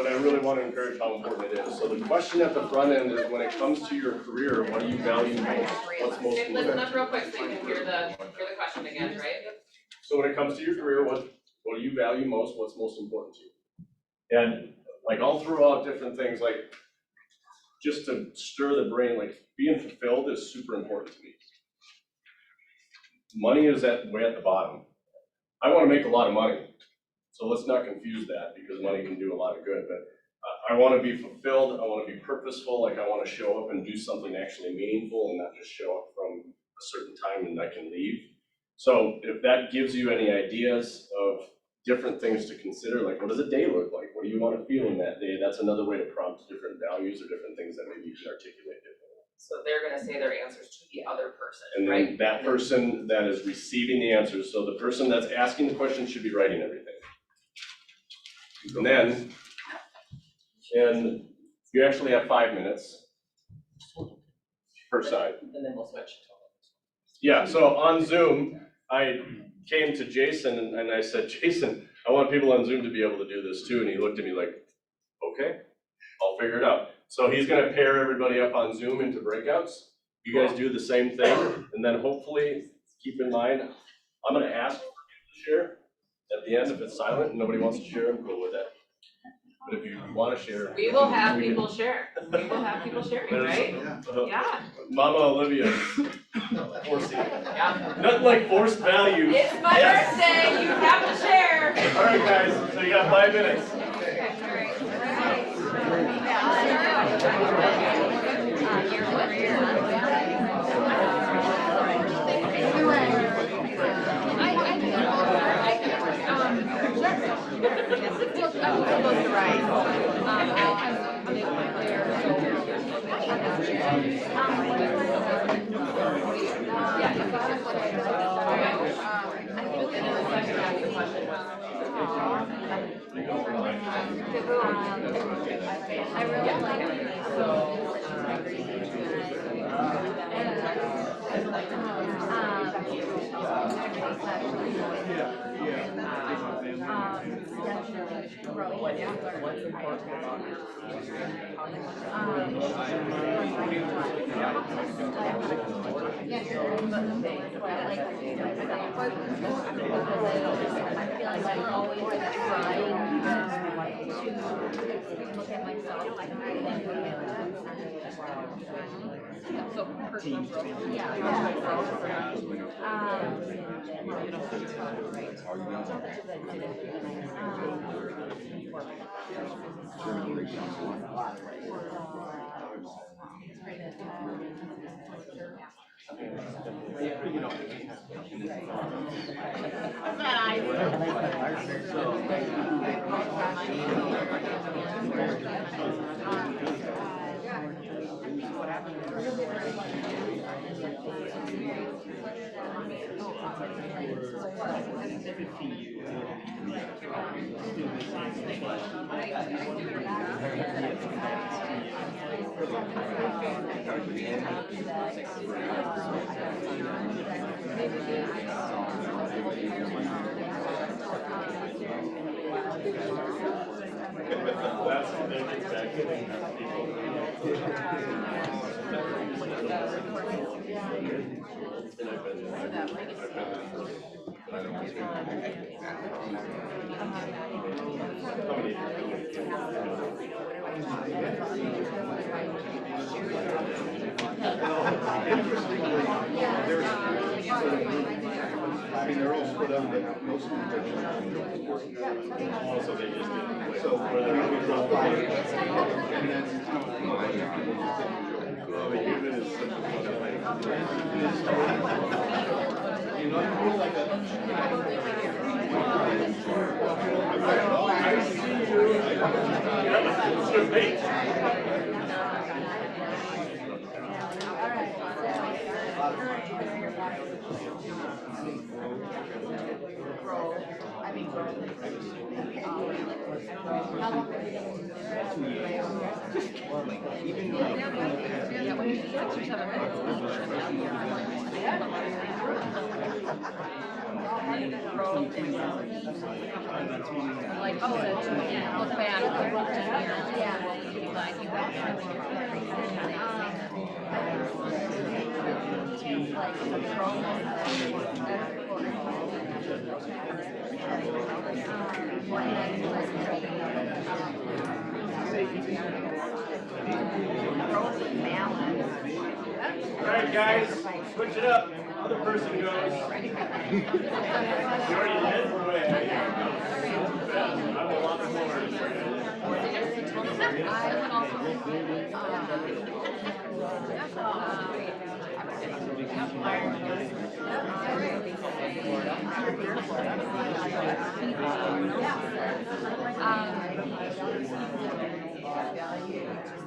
but I really want to encourage how important it is. So the question at the front end is, when it comes to your career, what do you value most? What's most Okay, listen important? up real quick so you can hear the question again, right? So when it comes to your career, what do you value most? What's most important to you? And like, I'll throw out different things, like just to stir the brain, like being fulfilled is super important to me. Money is way at the bottom. I want to make a lot of money. So let's not confuse that, because money can do a lot of good, but I want to be fulfilled. I want to be purposeful. Like, I want to show up and do something actually meaningful and not just show up from a certain time and I can leave. So if that gives you any ideas of different things to consider, like, what does a day look like? What do you want to feel in that day? That's another way to prompt different values or different things that maybe you can articulate differently. So they're gonna say their answers to the other person, And right? then that person that is receiving the answers, so the person that's asking the question should be writing everything. And then, you actually have 5 minutes per side. And then we'll switch. Yeah, so on Zoom, I came to Jason and I said, Jason, I want people on Zoom to be able to do this too. And he looked at me like, okay, I'll figure it out. So he's gonna pair everybody up on Zoom into breakouts. You guys do the same thing, and then hopefully, keep in mind, I'm gonna ask for you to share. At the end, if it's silent and nobody wants to share, I'm cool with that. But if you wanna share. We will have people share. We will have people sharing, right? Yeah. Mama Olivia. Forcing. Yeah. Nothing like forced values. It's my birthday, you have to share. All right, guys, so you got 5 minutes. I really like so personal growth. That's the exact thing that I mean, they're all split up, but most of them are. Also, they just did. So, we draw 5, and then. You know, I feel like Like, oh, yeah, look back. All right, guys, switch it up. Other person goes. You already did? Wait, I'm a lot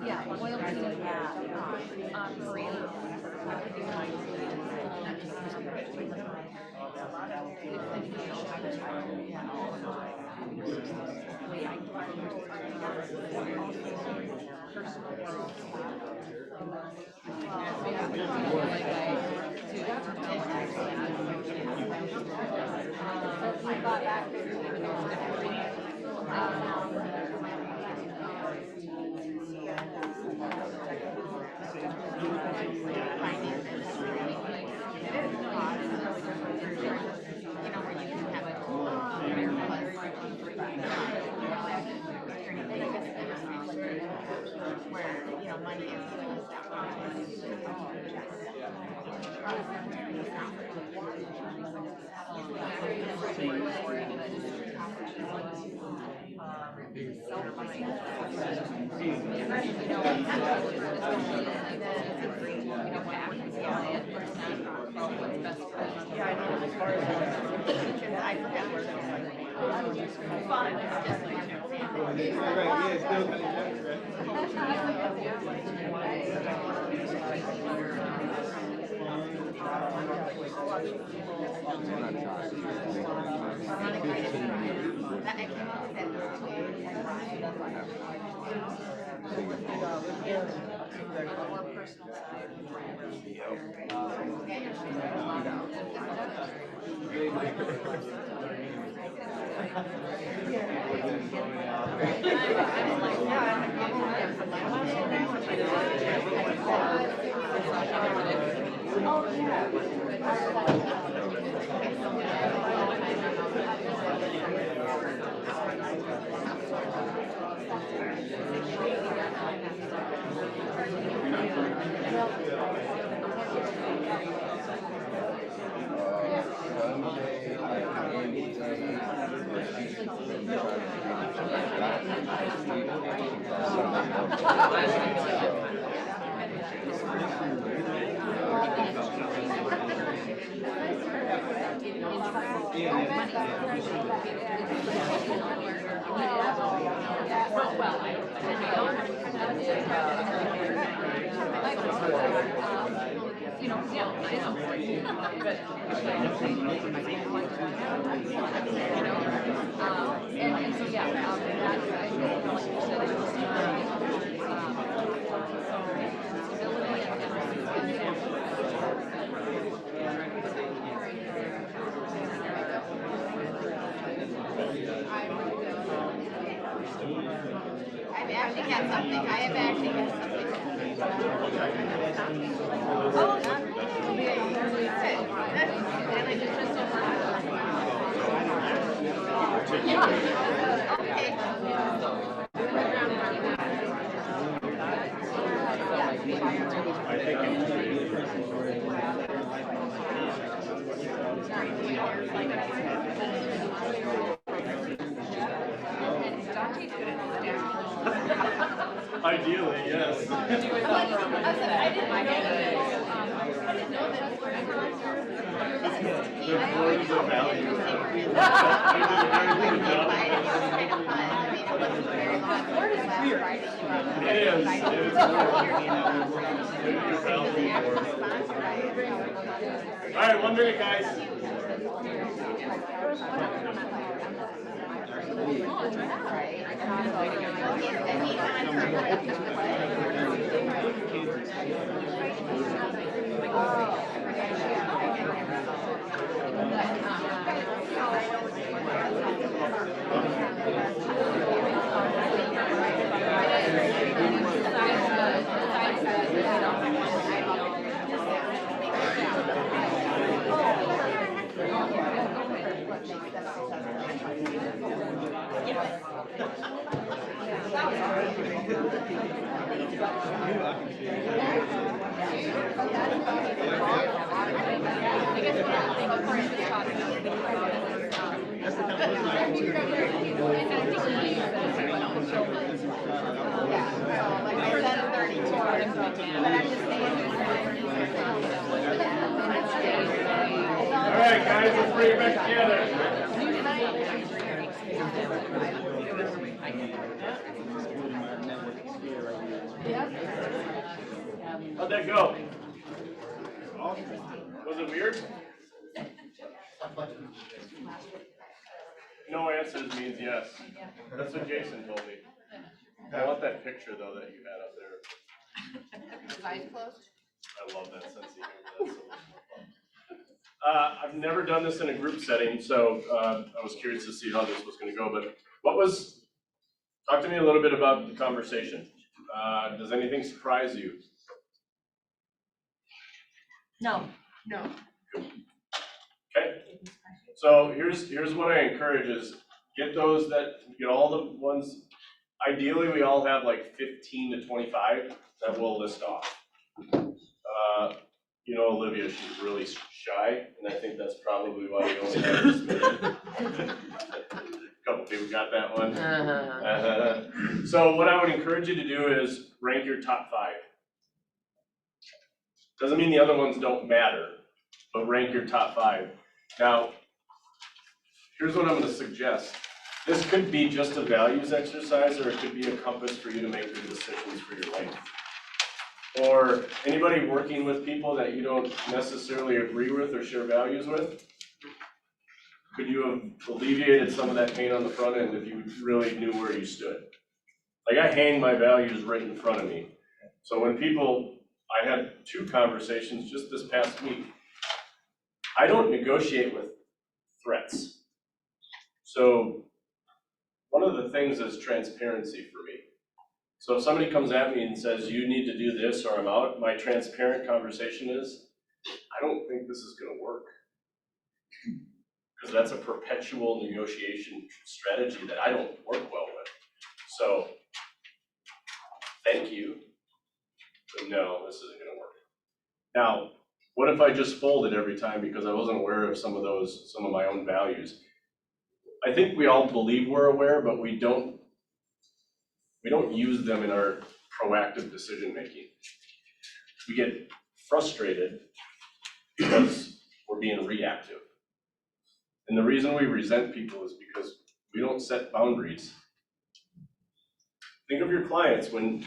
Yeah, oil where, you know, money is Ideally, yes. The forms of value. It is. All right, 1 minute, guys. what makes them All right, guys, let's bring it back together. How'd that go? Was it weird? No answers means yes. That's what Jason told me. I want that picture though that you had up there. His eyes closed? I love that sense of humor. That's so much more fun. I've never done this in a group setting, so I was curious to see how this was going to go. But talk to me a little bit about the conversation. Does anything surprise you? No. No. Okay. So here's what I encourage is get all the ones. Ideally, we all have like 15 to 25 that we'll list off. You know, Olivia, she's really shy, and I think that's probably why we only have this many. A couple people got that one. So what I would encourage you to do is rank your top 5. Doesn't mean the other ones don't matter, but rank your top 5. Now, here's what I'm going to suggest. This could be just a values exercise, or it could be a compass for you to make good decisions for your life. Or anybody working with people that you don't necessarily agree with or share values with, could you have alleviated some of that pain on the front end if you really knew where you stood? Like I hang my values right in front of me. So when I had 2 conversations just this past week. I don't negotiate with threats. So one of the things is transparency for me. So if somebody comes at me and says, you need to do this or I'm out, my transparent conversation is, I don't think this is going to work. Because that's a perpetual negotiation strategy that I don't work well with. So, thank you, but no, this isn't going to work. Now, what if I just folded every time because I wasn't aware of some of my own values? I think we all believe we're aware, but we don't use them in our proactive decision making. We get frustrated because we're being reactive. And the reason we resent people is because we don't set boundaries. Think of your clients. When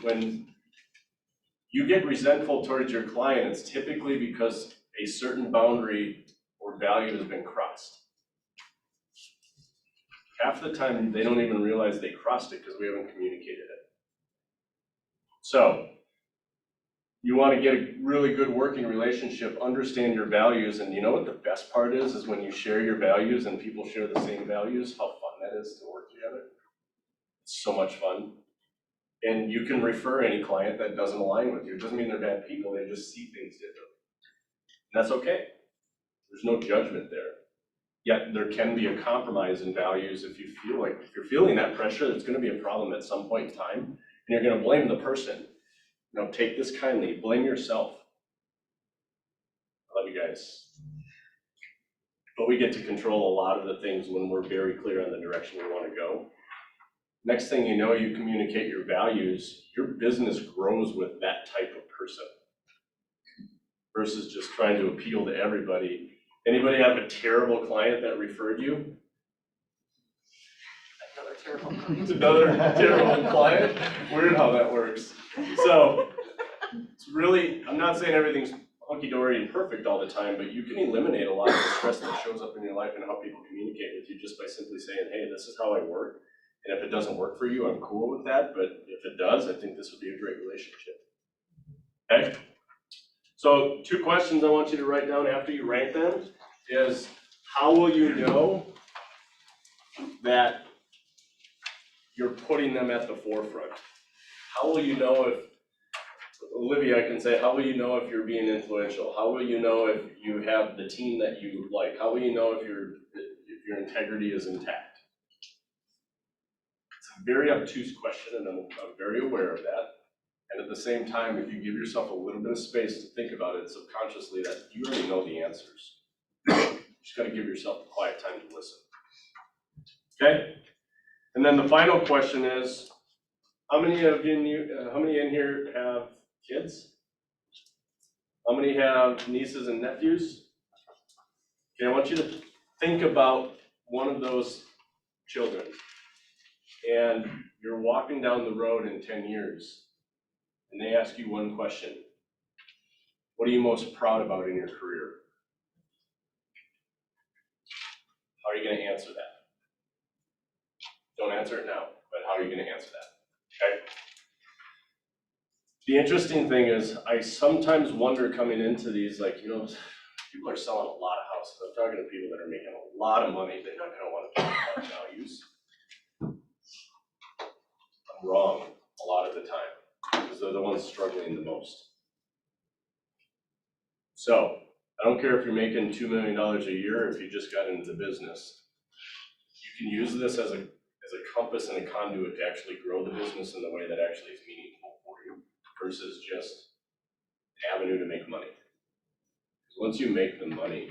you get resentful towards your client, it's typically because a certain boundary or value has been crossed. Half the time, they don't even realize they crossed it because we haven't communicated it. So, you want to get a really good working relationship, understand your values, and you know what the best part is when you share your values and people share the same values, how fun that is to work together. It's so much fun. And you can refer any client that doesn't align with you. It doesn't mean they're bad people, they just see things differently. And that's okay. There's no judgment there. Yet there can be a compromise in values if you're feeling that pressure, there's going to be a problem at some point in time, and you're going to blame the person. Now take this kindly, blame yourself. I love you guys. But we get to control a lot of the things when we're very clear on the direction we want to go. Next thing you know, you communicate your values, your business grows with that type of person versus just trying to appeal to everybody. Anybody have a terrible client that referred you? Another terrible client? Weird how that works. So it's really, I'm not saying everything's hunky-dory and perfect all the time, but you can eliminate a lot of the stress that shows up in your life and how people communicate with you just by simply saying, hey, this is how I work. And if it doesn't work for you, I'm cool with that. But if it does, I think this would be a great relationship. Okay? So 2 questions I want you to write down after you rank them is, how will you know that you're putting them at the forefront? How will you know if, Olivia, I can say, how will you know if you're being influential? How will you know if you have the team that you like? How will you know if you're integrity is intact? It's a very obtuse question, and I'm very aware of that. And at the same time, if you give yourself a little bit of space to think about it subconsciously, that you already know the answers. You just gotta give yourself the quiet time to listen. Okay? And then the final question is, how many in here have kids? How many have nieces and nephews? Okay, I want you to think about one of those children, and you're walking down the road in 10 years, and they ask you one question. What are you most proud about in your career? How are you going to answer that? Don't answer it now, but how are you going to answer that? Okay? The interesting thing is, I sometimes wonder coming into these, like, you know, people are selling a lot of houses. I'm talking to people that are making a lot of money. They're not going to want to talk about values. I'm wrong a lot of the time, because they're the ones struggling the most. So, I don't care if you're making $2 million a year, if you just got into the business. You can use this as a compass and a conduit to actually grow the business in the way that actually is meaningful for you, versus just an avenue to make money. Because once you make the money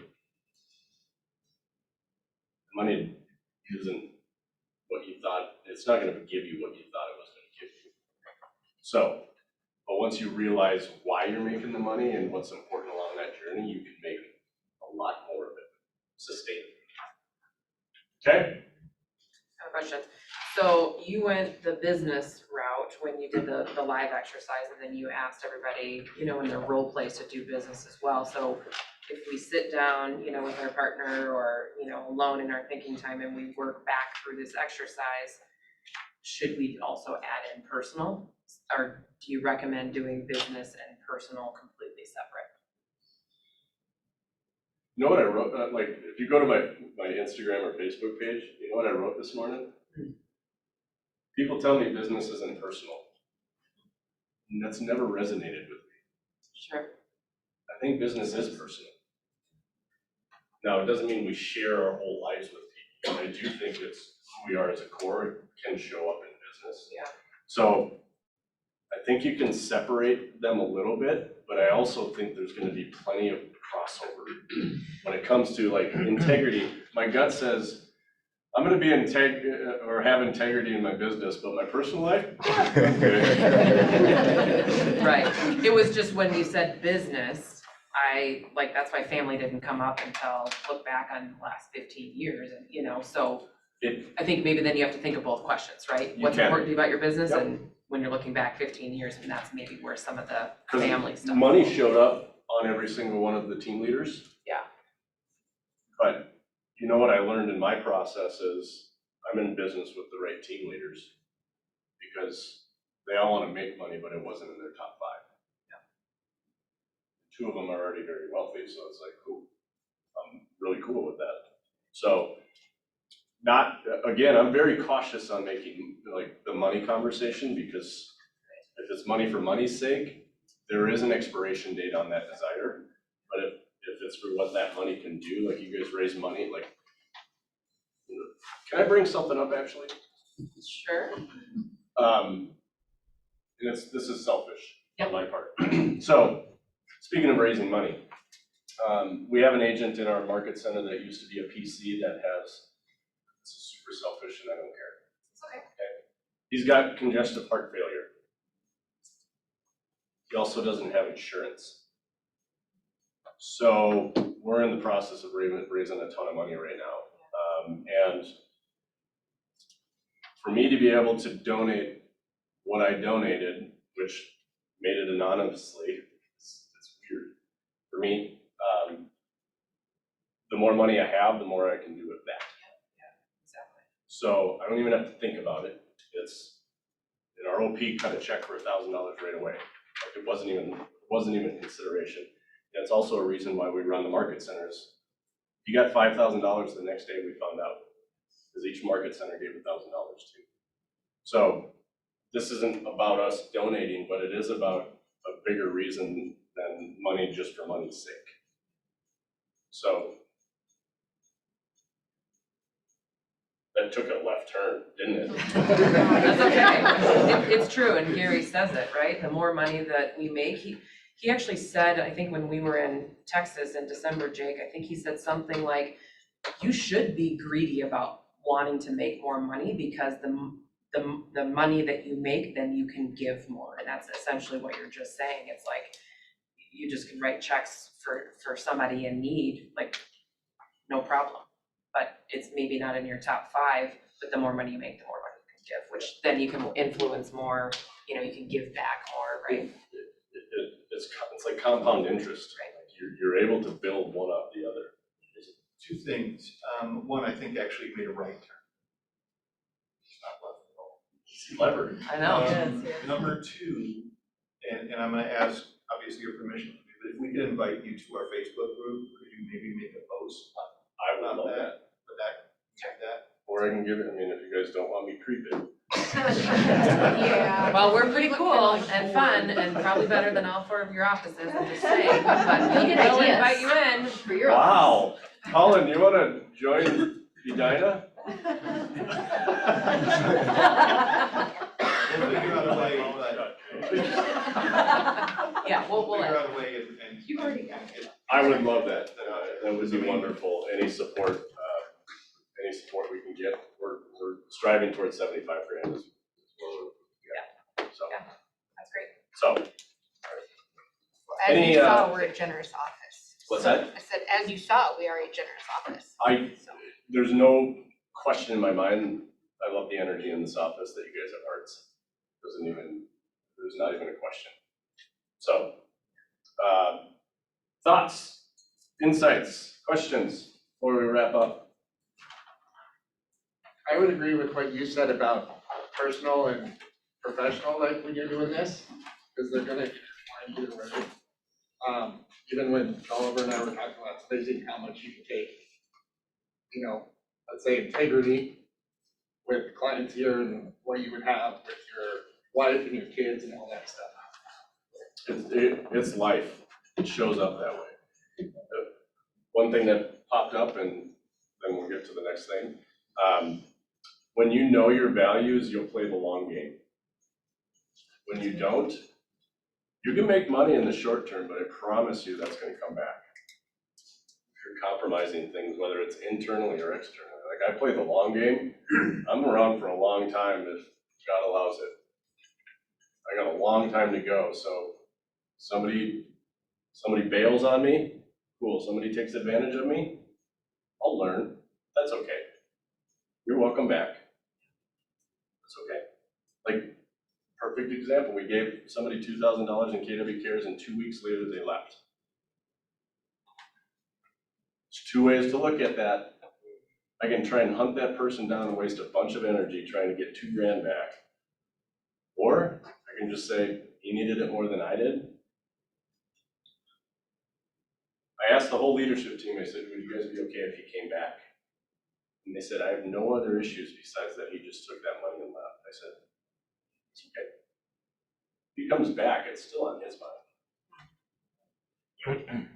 isn't what you thought, it's not going to give you what you thought it was going to give you. So, but once you realize why you're making the money and what's important along that journey, you can make a lot more of it sustainably. Okay? I have a question. So you went the business route when you did the live exercise, and then you asked everybody, you know, in their role plays to do business as well. So if we sit down, you know, with our partner or, you know, alone in our thinking time and we work back through this exercise, should we also add in personal? Or do you recommend doing business and personal completely separate? You know what I wrote? Like, if you go to my Instagram or Facebook page, you know what I wrote this morning? People tell me business isn't personal. And that's never resonated with me. Sure. I think business is personal. Now, it doesn't mean we share our whole lives with people. And I do think it's who we are as a core. It can show up in business. Yeah. So I think you can separate them a little bit, but I also think there's going to be plenty of crossover when it comes to like integrity. My gut says I'm going to be or have integrity in my business, but my personal life, Right. It was just when you said business, that's why family didn't come up until look back on the last 15 years, and you know, so I think maybe then you have to think of both questions, right? What's important to you about your business, and when you're looking back 15 years, and that's maybe where some of the family stuff. Money showed up on every single one of the team leaders. Yeah. But you know what I learned in my process is I'm in business with the right team leaders, because they all want to make money, but it wasn't in their top 5. Yeah. 2 of them are already very wealthy, so it's like, cool. I'm really cool with that. So, again, I'm very cautious on making like the money conversation, because if it's money for money's sake, there is an expiration date on that desire. But if it's for what that money can do, like you guys raise money, like, you know, can I bring something up actually? Sure. And this is selfish on my part. So, speaking of raising money, we have an agent in our market center that used to be a PC that has, it's super selfish and I don't care. It's okay. He's got congestive heart failure. He also doesn't have insurance. So we're in the process of raising a ton of money right now. And for me to be able to donate what I donated, which made it anonymously, it's weird for me. The more money I have, the more I can do with that. Yeah, exactly. So I don't even have to think about it. It's, and our OP cut a check for $1,000 right away. Like it wasn't even consideration. And it's also a reason why we run the market centers. He got $5,000 the next day we found out, because each market center gave $1,000 too. So this isn't about us donating, but it is about a bigger reason than money just for money's sake. So That took a left turn, didn't it? That's okay. It's true, and Gary says it, right? The more money that we make, he actually said, I think when we were in Texas in December, Jake, I think he said something like, you should be greedy about wanting to make more money because the money that you make, then you can give more. And that's essentially what you're just saying. It's like, you just can write checks for somebody in need, like, no problem. But it's maybe not in your top 5, but the more money you make, the more money you can give, which then you can influence more, you can give back more, right? It's like compound interest. Right. Like you're able to build one up the other. 2 things. One, I think actually made a right turn. It's not left at all. It's clever. I know. Number 2, and I'm gonna ask, obviously, your permission, but if we could invite you to our Facebook group, could you maybe make a post I would love that. check that? Or I can give it, I mean, if you guys don't want me creeping. Yeah. Well, we're pretty cool and fun and probably better than all 4 of your offices, I'm just saying. But we'll invite you in for your office. Wow. Colin, you wanna join Edina? We'll figure out a way, but. Yeah, we'll figure out a way and. You already got it. I would love that. That would be wonderful. Any support we can get. We're striving towards 75 grand. So. Yeah, that's great. So. As you saw, we're a generous office. What's that? I said, as you saw, we are a generous office. There's no question in my mind. I love the energy in this office that you guys have hearts. There's not even a question. So, thoughts, insights, questions before we wrap up? I would agree with what you said about personal and professional, like when you're doing this, because they're gonna find you right. Even when Oliver and I were talking about, it's amazing how much you can take, let's say integrity with clients here and what you would have with your wife and your kids and all that stuff. It's life. It shows up that way. One thing that popped up, and then we'll get to the next thing. When you know your values, you'll play the long game. When you don't, you can make money in the short term, but I promise you that's going to come back. If you're compromising things, whether it's internally or externally. Like I play the long game. I'm around for a long time if God allows it. I got a long time to go, so somebody bails on me, cool. Somebody takes advantage of me, I'll learn. That's okay. You're welcome back. That's okay. Like, perfect example, we gave somebody $2,000 in KW Cares and 2 weeks later they left. There's 2 ways to look at that. I can try and hunt that person down and waste a bunch of energy trying to get $2 grand back. Or I can just say, he needed it more than I did. I asked the whole leadership team, I said, would you guys be okay if he came back? And they said, I have no other issues besides that he just took that money and left. I said, it's okay. If he comes back, it's still on his mind.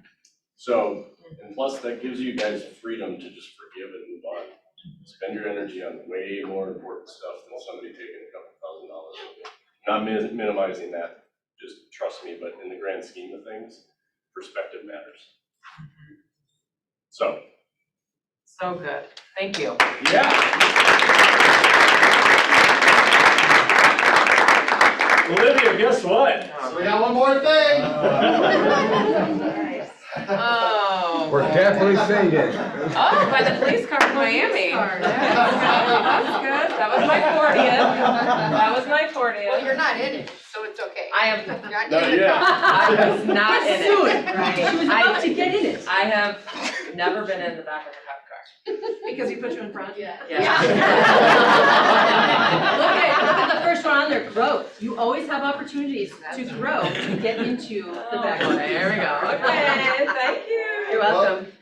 So, and plus that gives you guys freedom to just forgive and move on. Spend your energy on way more important stuff than somebody taking a couple $1,000 from you. Not minimizing that, just trust me, but in the grand scheme of things, perspective matters. So good. Thank you. Yeah. Olivia, guess what? So we got one more thing. Oh. We're definitely singing. Oh, by the police car from Miami. That's good. That was my 40th. Well, you're not in it, so it's okay. I am You're not Not in the yet. car. I was not in Soon, it. right? She was about to get in it. I have never been in the back of a cop car. Because he put you in front? Yeah. Look at the first one on there, growth. You always have opportunities to grow and get into the back. There we go. Okay, thank you. You're Well, welcome.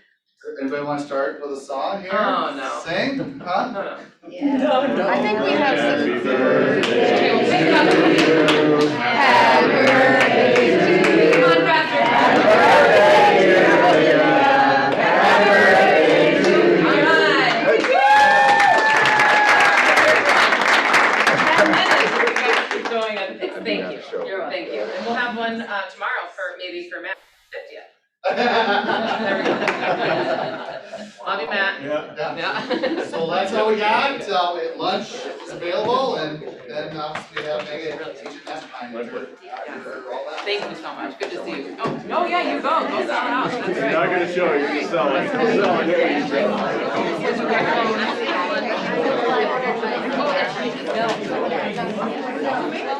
Anybody want to start with a song here? Oh, no. Sing? Huh? No. Yeah. No. I think we have some. Happy birthday. Okay, we'll take it up. Happy birthday to you. Come on, Pastor. Happy birthday to you. Happy birthday to you. All right. maybe for Matt, 50th. There we go. Love you, Matt. Yeah. So that's all we got, lunch is available, and then we have Megan teaching that time. Thank you so much. Good to see you. Oh, no, yeah, you go. Go sell it out. That's right. You're not gonna show it, you're just selling it. Oh, that's right.